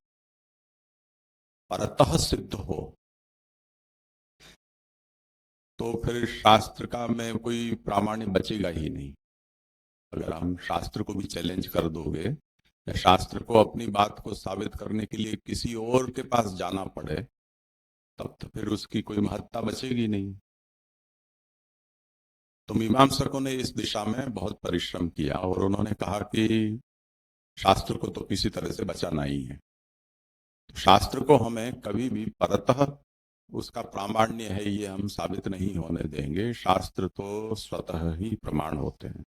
Speaker 2: परतः सिद्ध हो तो फिर शास्त्र का में कोई प्रामाण्य बचेगा ही नहीं। अगर हम शास्त्र को भी चैलेंज कर दोगे या शास्त्र को अपनी बात को साबित करने के लिए किसी और के पास जाना पड़े, तब तो फिर उसकी कोई महत्ता बचेगी नहीं। तो मीमांसकों ने इस दिशा में बहुत परिश्रम किया और उन्होंने कहा कि शास्त्र को तो किसी तरह से बचाना ही है। तो शास्त्र को हमें कभी भी परतः उसका प्रामाण्य है ये हम साबित नहीं होने देंगे। शास्त्र तो स्वतः ही प्रमाण होते हैं।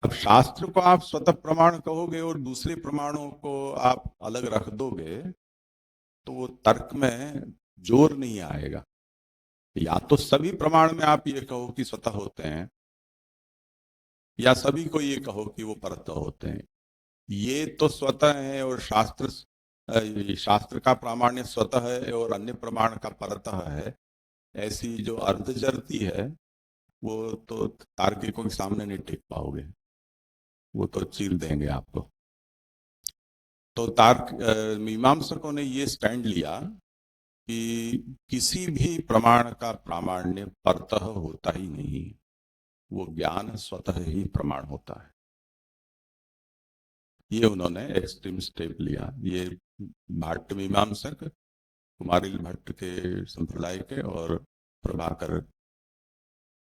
Speaker 2: अब शास्त्र को आप स्वतः प्रमाण कहोगे और दूसरे प्रमाणों को आप अलग रख दोगे तो वो तर्क में जोर नहीं आएगा। या तो सभी प्रमाण में आप ये कहो कि स्वतः होते हैं, या सभी को ये कहो कि वो परतः होते हैं। ये तो स्वतः है और शास्त्र का प्रामाण्य स्वतः है और अन्य प्रमाण का परतः है। ऐसी जो अर्धचरती है वो तो तार्किकों के सामने नहीं टिक पाओगे, वो तो चीर देंगे आपको। तो मीमांसकों ने ये स्टैंड लिया कि किसी भी प्रमाण का प्रामाण्य परतः होता ही नहीं, वो ज्ञान स्वतः ही प्रमाण होता है। ये उन्होंने एक्सट्रीम स्टेप लिया। ये भाट्ट मीमांसक, कुमारिल भट्ट के संप्रदाय के और प्रभाकर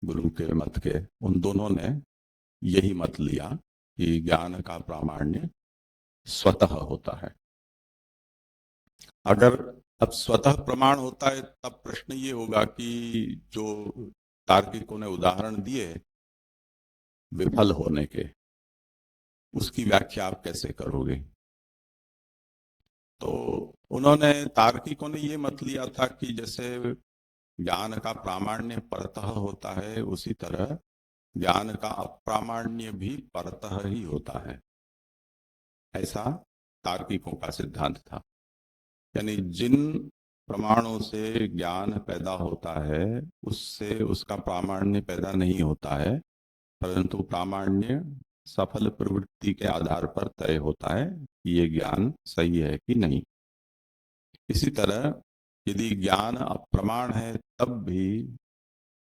Speaker 2: गुरु के मत के, उन दोनों ने यही मत लिया कि ज्ञान का प्रामाण्य स्वतः होता है। अगर अब स्वतः प्रमाण होता है तब प्रश्न ये होगा कि जो तार्किकों ने उदाहरण दिए विफल होने के, उसकी व्याख्या आप कैसे करोगे? तो उन्होंने, तार्किकों ने ये मत लिया था कि जैसे ज्ञान का प्रामाण्य परतः होता है, उसी तरह ज्ञान का अप्रामाण्य भी परतः ही होता है। ऐसा तार्किकों का सिद्धांत था। यानी जिन प्रमाणों से ज्ञान पैदा होता है उससे उसका प्रामाण्य पैदा नहीं होता है, परंतु प्रामाण्य सफल प्रवृत्ति के आधार पर तय होता है कि ये ज्ञान सही है कि नहीं। इसी तरह यदि ज्ञान अप्रमाण है तब भी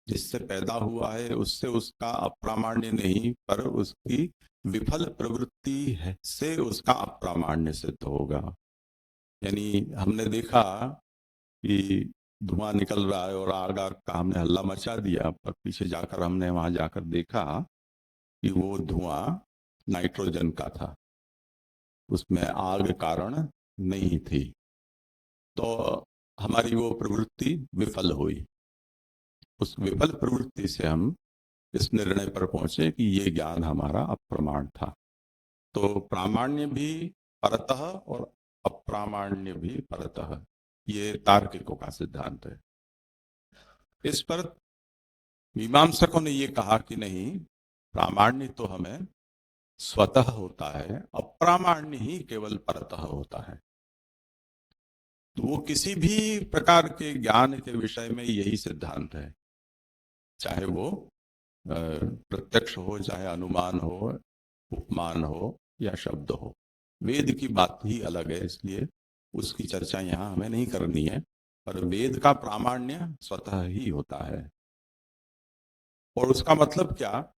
Speaker 2: जिससे पैदा हुआ है उससे उसका अप्रामाण्य नहीं, पर उसकी विफल प्रवृत्ति है से उसका अप्रामाण्य सिद्ध होगा। यानी हमने देखा कि धुआं निकल रहा है और आग का हमने हल्ला मचा दिया, पर पीछे जाकर हमने वहां जाकर देखा कि वो धुआं नाइट्रोजन का था, उसमें आग कारण नहीं थी। तो हमारी वो प्रवृत्ति विफल हुई। उस विफल प्रवृत्ति से हम इस निर्णय पर पहुंचे कि ये ज्ञान हमारा अप्रमाण था। तो प्रामाण्य भी परतः और अप्रामाण्य भी परतः, ये तार्किकों का सिद्धांत है। इस पर मीमांसकों ने ये कहा कि नहीं, प्रामाण्य तो हमें स्वतः होता है, अप्रामाण्य ही केवल परतः होता है। तो वो किसी भी प्रकार के ज्ञान के विषय में यही सिद्धांत है, चाहे वो प्रत्यक्ष हो, चाहे अनुमान हो, उपमान हो या शब्द हो। वेद की बात ही अलग है, इसलिए उसकी चर्चा यहाँ हमें नहीं करनी है, पर वेद का प्रामाण्य स्वतः ही होता है। और उसका मतलब क्या?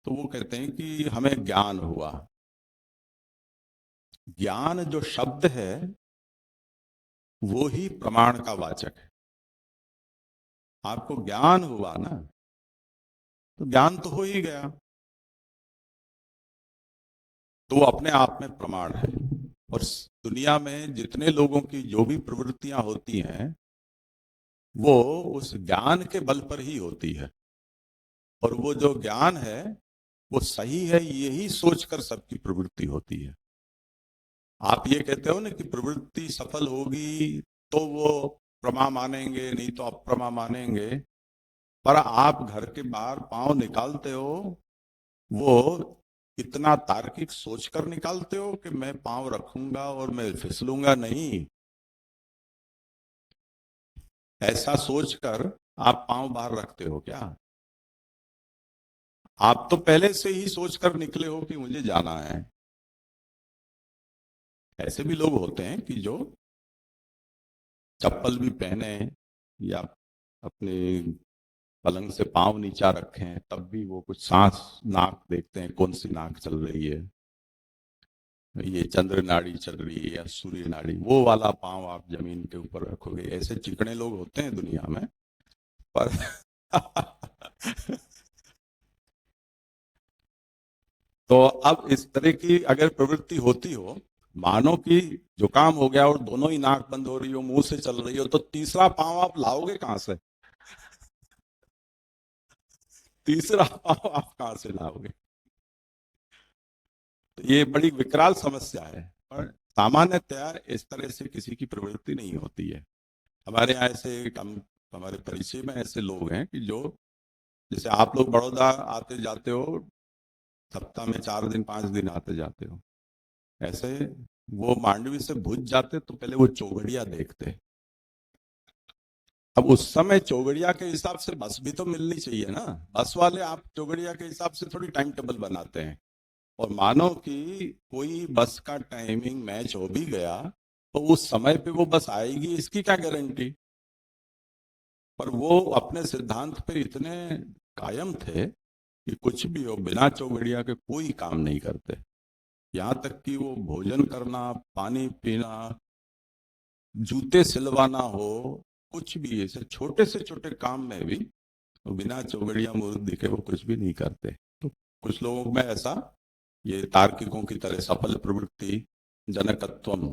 Speaker 2: तो वो कहते हैं कि हमें ज्ञान हुआ। ज्ञान जो शब्द है वो ही प्रमाण का वाचक है। आपको ज्ञान हुआ ना, तो ज्ञान तो हो ही गया, तो वो अपने आप में प्रमाण है। और दुनिया में जितने लोगों की जो भी प्रवृत्तियां होती हैं वो उस ज्ञान के बल पर ही होती है। और वो जो ज्ञान है वो सही है, यही सोचकर सबकी प्रवृत्ति होती है। आप ये कहते हो ना कि प्रवृत्ति सफल होगी तो वो प्रमा मानेंगे, नहीं तो अप्रमा मानेंगे। पर आप घर के बाहर पांव निकालते हो, वो इतना तार्किक सोचकर निकालते हो कि मैं पांव रखूंगा और मैं फिसलूंगा नहीं। ऐसा सोचकर आप पांव बाहर रखते हो क्या? आप तो पहले से ही सोचकर निकले हो कि मुझे जाना है। ऐसे भी लोग होते हैं कि जो चप्पल भी पहने या अपने पलंग से पांव नीचा रखें तब भी वो कुछ सांस, नाक देखते हैं कौन सी नाक चल रही है, ये चंद्र नाड़ी चल रही है या सूर्य नाड़ी, वो वाला पांव आप जमीन के ऊपर रखोगे। ऐसे चिकने लोग होते हैं दुनिया में। पर तो अब इस तरह की अगर प्रवृत्ति होती हो, मानो कि जुकाम हो गया और दोनों ही नाक बंद हो रही हो, मुंह से चल रही हो, तो तीसरा पांव आप लाओगे कहां से? तीसरा पांव आप कहां से लाओगे? तो ये बड़ी विकराल समस्या है। पर सामान्यतया इस तरह से किसी की प्रवृत्ति नहीं होती है। हमारे यहाँ ऐसे हमारे परिचय में ऐसे लोग हैं कि जो, जैसे आप लोग बड़ौदा आते जाते हो, सप्ताह में 4 दिन 5 दिन आते जाते हो, ऐसे वो मांडवी से भुज जाते तो पहले वो चौगड़िया देखते। अब उस समय चौगड़िया के हिसाब से बस भी तो मिलनी चाहिए ना, बस वाले आप चौगड़िया के हिसाब से थोड़ी टाइम टेबल बनाते हैं। और मानो कि कोई बस का टाइमिंग मैच हो भी गया तो उस समय पे वो बस आएगी इसकी क्या गारंटी। पर वो अपने सिद्धांत पे इतने कायम थे कि कुछ भी हो बिना चौगड़िया के कोई काम नहीं करते। यहाँ तक कि वो भोजन करना, पानी पीना, जूते सिलवाना हो, कुछ भी ऐसे छोटे से छोटे काम में भी तो बिना चौगड़िया मुहूर्त दिखे वो कुछ भी नहीं करते। तो कुछ लोगों में ऐसा ये तार्किकों की तरह सफल प्रवृत्ति जनकत्वम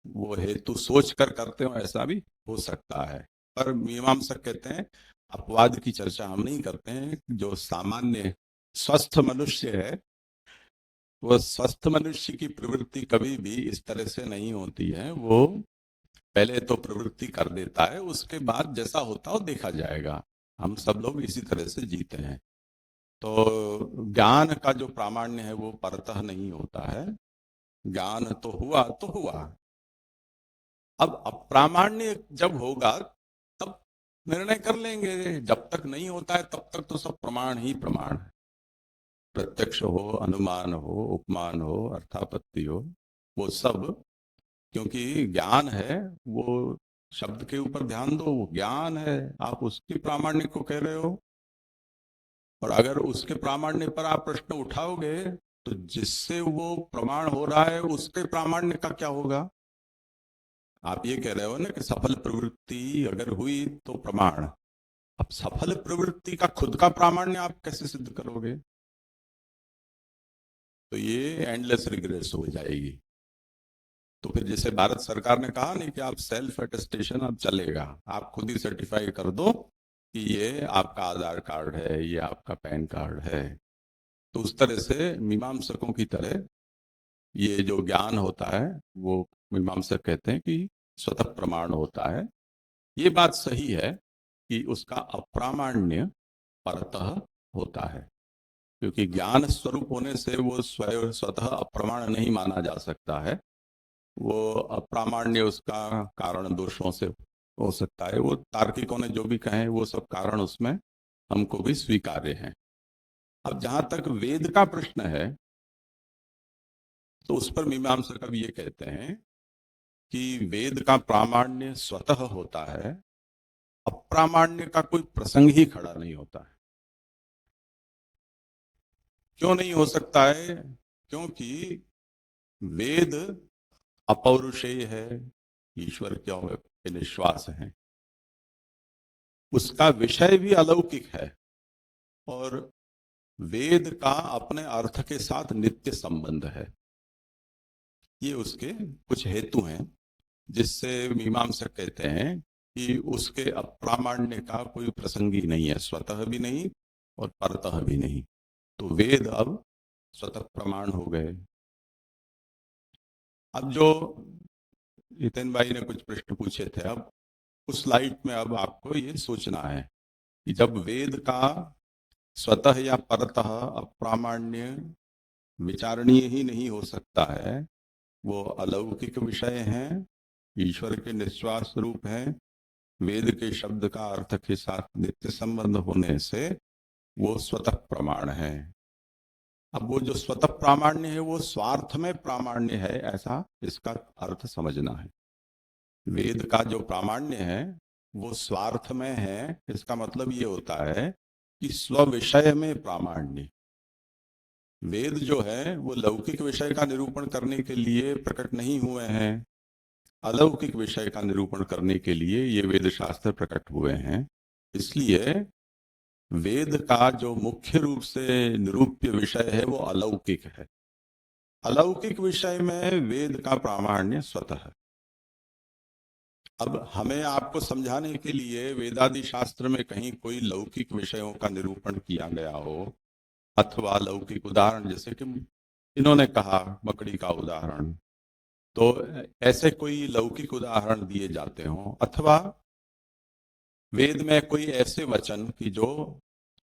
Speaker 2: वो हेतु सोच कर करते हो, ऐसा भी हो सकता है। पर मीमांसक कहते हैं अपवाद की चर्चा हम नहीं करते हैं। जो सामान्य स्वस्थ मनुष्य है वो स्वस्थ मनुष्य की प्रवृत्ति कभी भी इस तरह से नहीं होती है। वो पहले तो प्रवृत्ति कर देता है, उसके बाद जैसा होता हो देखा जाएगा। हम सब लोग इसी तरह से जीते हैं। तो ज्ञान का जो प्रामाण्य है वो परतः नहीं होता है। ज्ञान तो हुआ तो हुआ। अब अप्रामाण्य जब होगा तब निर्णय कर लेंगे। जब तक नहीं होता है तब तक तो सब प्रमाण ही प्रमाण है। प्रत्यक्ष हो, अनुमान हो, उपमान हो, अर्थापत्ति हो, वो सब, क्योंकि ज्ञान है वो शब्द के ऊपर ध्यान दो, वो ज्ञान है, आप उसकी प्रामाण्य को कह रहे हो। और अगर उसके प्रामाण्य पर आप प्रश्न उठाओगे तो जिससे वो प्रमाण हो रहा है उसके प्रामाण्य का क्या होगा। आप ये कह रहे हो ना कि सफल प्रवृत्ति अगर हुई तो प्रमाण। अब सफल प्रवृत्ति का खुद का प्रामाण्य आप कैसे सिद्ध करोगे। तो ये एंडलेस रिग्रेस हो जाएगी। तो फिर जैसे भारत सरकार ने कहा नहीं कि आप सेल्फ अटेस्टेशन अब चलेगा, आप खुद ही सर्टिफाई कर दो कि ये आपका आधार कार्ड है, ये आपका पैन कार्ड है। तो उस तरह से मीमांसकों की तरह ये जो ज्ञान होता है वो मीमांसक कहते हैं कि स्वतः प्रमाण होता है। ये बात सही है कि उसका अप्रामाण्य परतः होता है, क्योंकि ज्ञान स्वरूप होने से वो स्वयं स्वतः अप्रमाण नहीं माना जा सकता है। वो अप्रामाण्य उसका कारण दोषों से हो सकता है। वो तार्किकों ने जो भी कहे वो सब कारण उसमें हमको भी स्वीकार्य हैं। अब जहां तक वेद का प्रश्न है तो उस पर मीमांसक अब ये कहते हैं कि वेद का प्रामाण्य स्वतः होता है, अप्रामाण्य का कोई प्रसंग ही खड़ा नहीं होता है। क्यों नहीं हो सकता है? क्योंकि वेद अपौरुषेय है, ईश्वर क्यों पे निश्वास है, उसका विषय भी अलौकिक है और वेद का अपने अर्थ के साथ नित्य संबंध है। ये उसके कुछ हेतु हैं जिससे मीमांसक कहते हैं कि उसके अप्रामाण्य का कोई प्रसंग ही नहीं है, स्वतः भी नहीं और परतः भी नहीं। तो वेद अब स्वतः प्रमाण हो गए। अब जो हितेन भाई ने कुछ प्रश्न पूछे थे, अब उस स्लाइड में अब आपको ये सोचना है कि जब वेद का स्वतः या परतः अप्रामाण्य विचारणीय ही नहीं हो सकता है, वो अलौकिक विषय हैं, ईश्वर के निश्वास रूप हैं, वेद के शब्द का अर्थ के साथ नित्य संबंध होने से वो स्वतः प्रमाण है। अब वो जो स्वतः प्रामाण्य है वो स्वार्थ में प्रामाण्य है, ऐसा इसका अर्थ समझना है। वेद का जो प्रामाण्य है वो स्वार्थ में है, इसका मतलब ये होता है कि स्व विषय में प्रामाण्य। वेद जो है वो लौकिक विषय का निरूपण करने के लिए प्रकट नहीं हुए हैं, अलौकिक विषय का निरूपण करने के लिए ये वेद शास्त्र प्रकट हुए हैं। इसलिए वेद का जो मुख्य रूप से निरूप्य विषय है वो अलौकिक है। अलौकिक विषय में वेद का प्रामाण्य स्वतः है। अब हमें आपको समझाने के लिए वेदादि शास्त्र में कहीं कोई लौकिक विषयों का निरूपण किया गया हो अथवा लौकिक उदाहरण, जैसे कि इन्होंने कहा मकड़ी का उदाहरण, तो ऐसे कोई लौकिक उदाहरण दिए जाते हों, अथवा वेद में कोई ऐसे वचन कि जो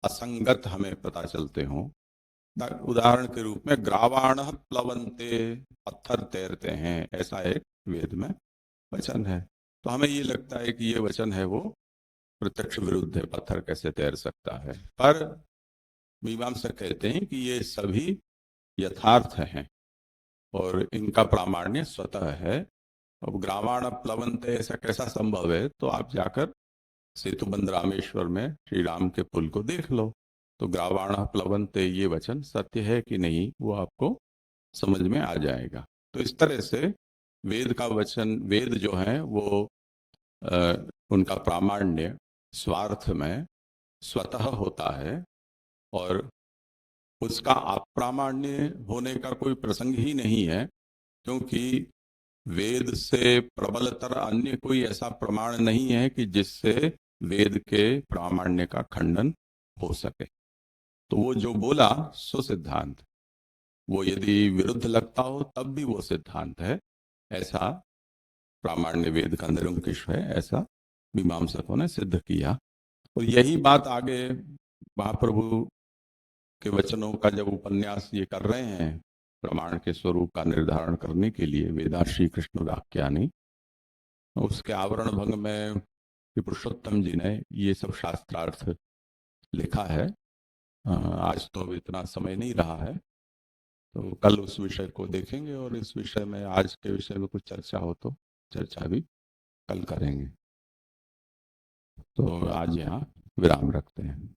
Speaker 2: असंगत हमें पता चलते हों, उदाहरण के रूप में ग्रावाण प्लवंते, पत्थर तैरते हैं, ऐसा एक वेद में वचन है। तो हमें ये लगता है कि ये वचन है वो प्रत्यक्ष विरुद्ध है, पत्थर कैसे तैर सकता है। पर मीमांसक कहते हैं कि ये सभी यथार्थ हैं और इनका प्रामाण्य स्वतः है। अब ग्रावाण प्लवंते ऐसा कैसा संभव है, तो आप जाकर सेतुबंध रामेश्वर में श्री राम के पुल को देख लो, तो ग्रावाण प्लवंते ये वचन सत्य है कि नहीं वो आपको समझ में आ जाएगा। तो इस तरह से वेद का वचन, वेद जो है वो उनका प्रामाण्य स्वार्थ में स्वतः होता है और उसका अप्रामाण्य होने का कोई प्रसंग ही नहीं है, क्योंकि वेद से प्रबलतर अन्य कोई ऐसा प्रमाण नहीं है कि जिससे वेद के प्रामाण्य का खंडन हो सके। तो वो जो बोला सो सिद्धांत, वो यदि विरुद्ध लगता हो तब भी वो सिद्धांत है, ऐसा प्रामाण्य वेद का निरंकुश है, ऐसा मीमांसकों ने सिद्ध किया। और यही बात आगे महाप्रभु के वचनों का जब उपन्यास ये कर रहे हैं प्रमाण के स्वरूप का निर्धारण करने के लिए, वेदा श्री कृष्ण वाक्यानि, उसके आवरण भंग में पुरुषोत्तम जी ने ये सब शास्त्रार्थ लिखा है। आज तो अब इतना समय नहीं रहा है, तो कल उस विषय को देखेंगे और इस विषय में, आज के विषय में कुछ चर्चा हो तो चर्चा भी कल करेंगे। तो आज यहाँ विराम रखते हैं।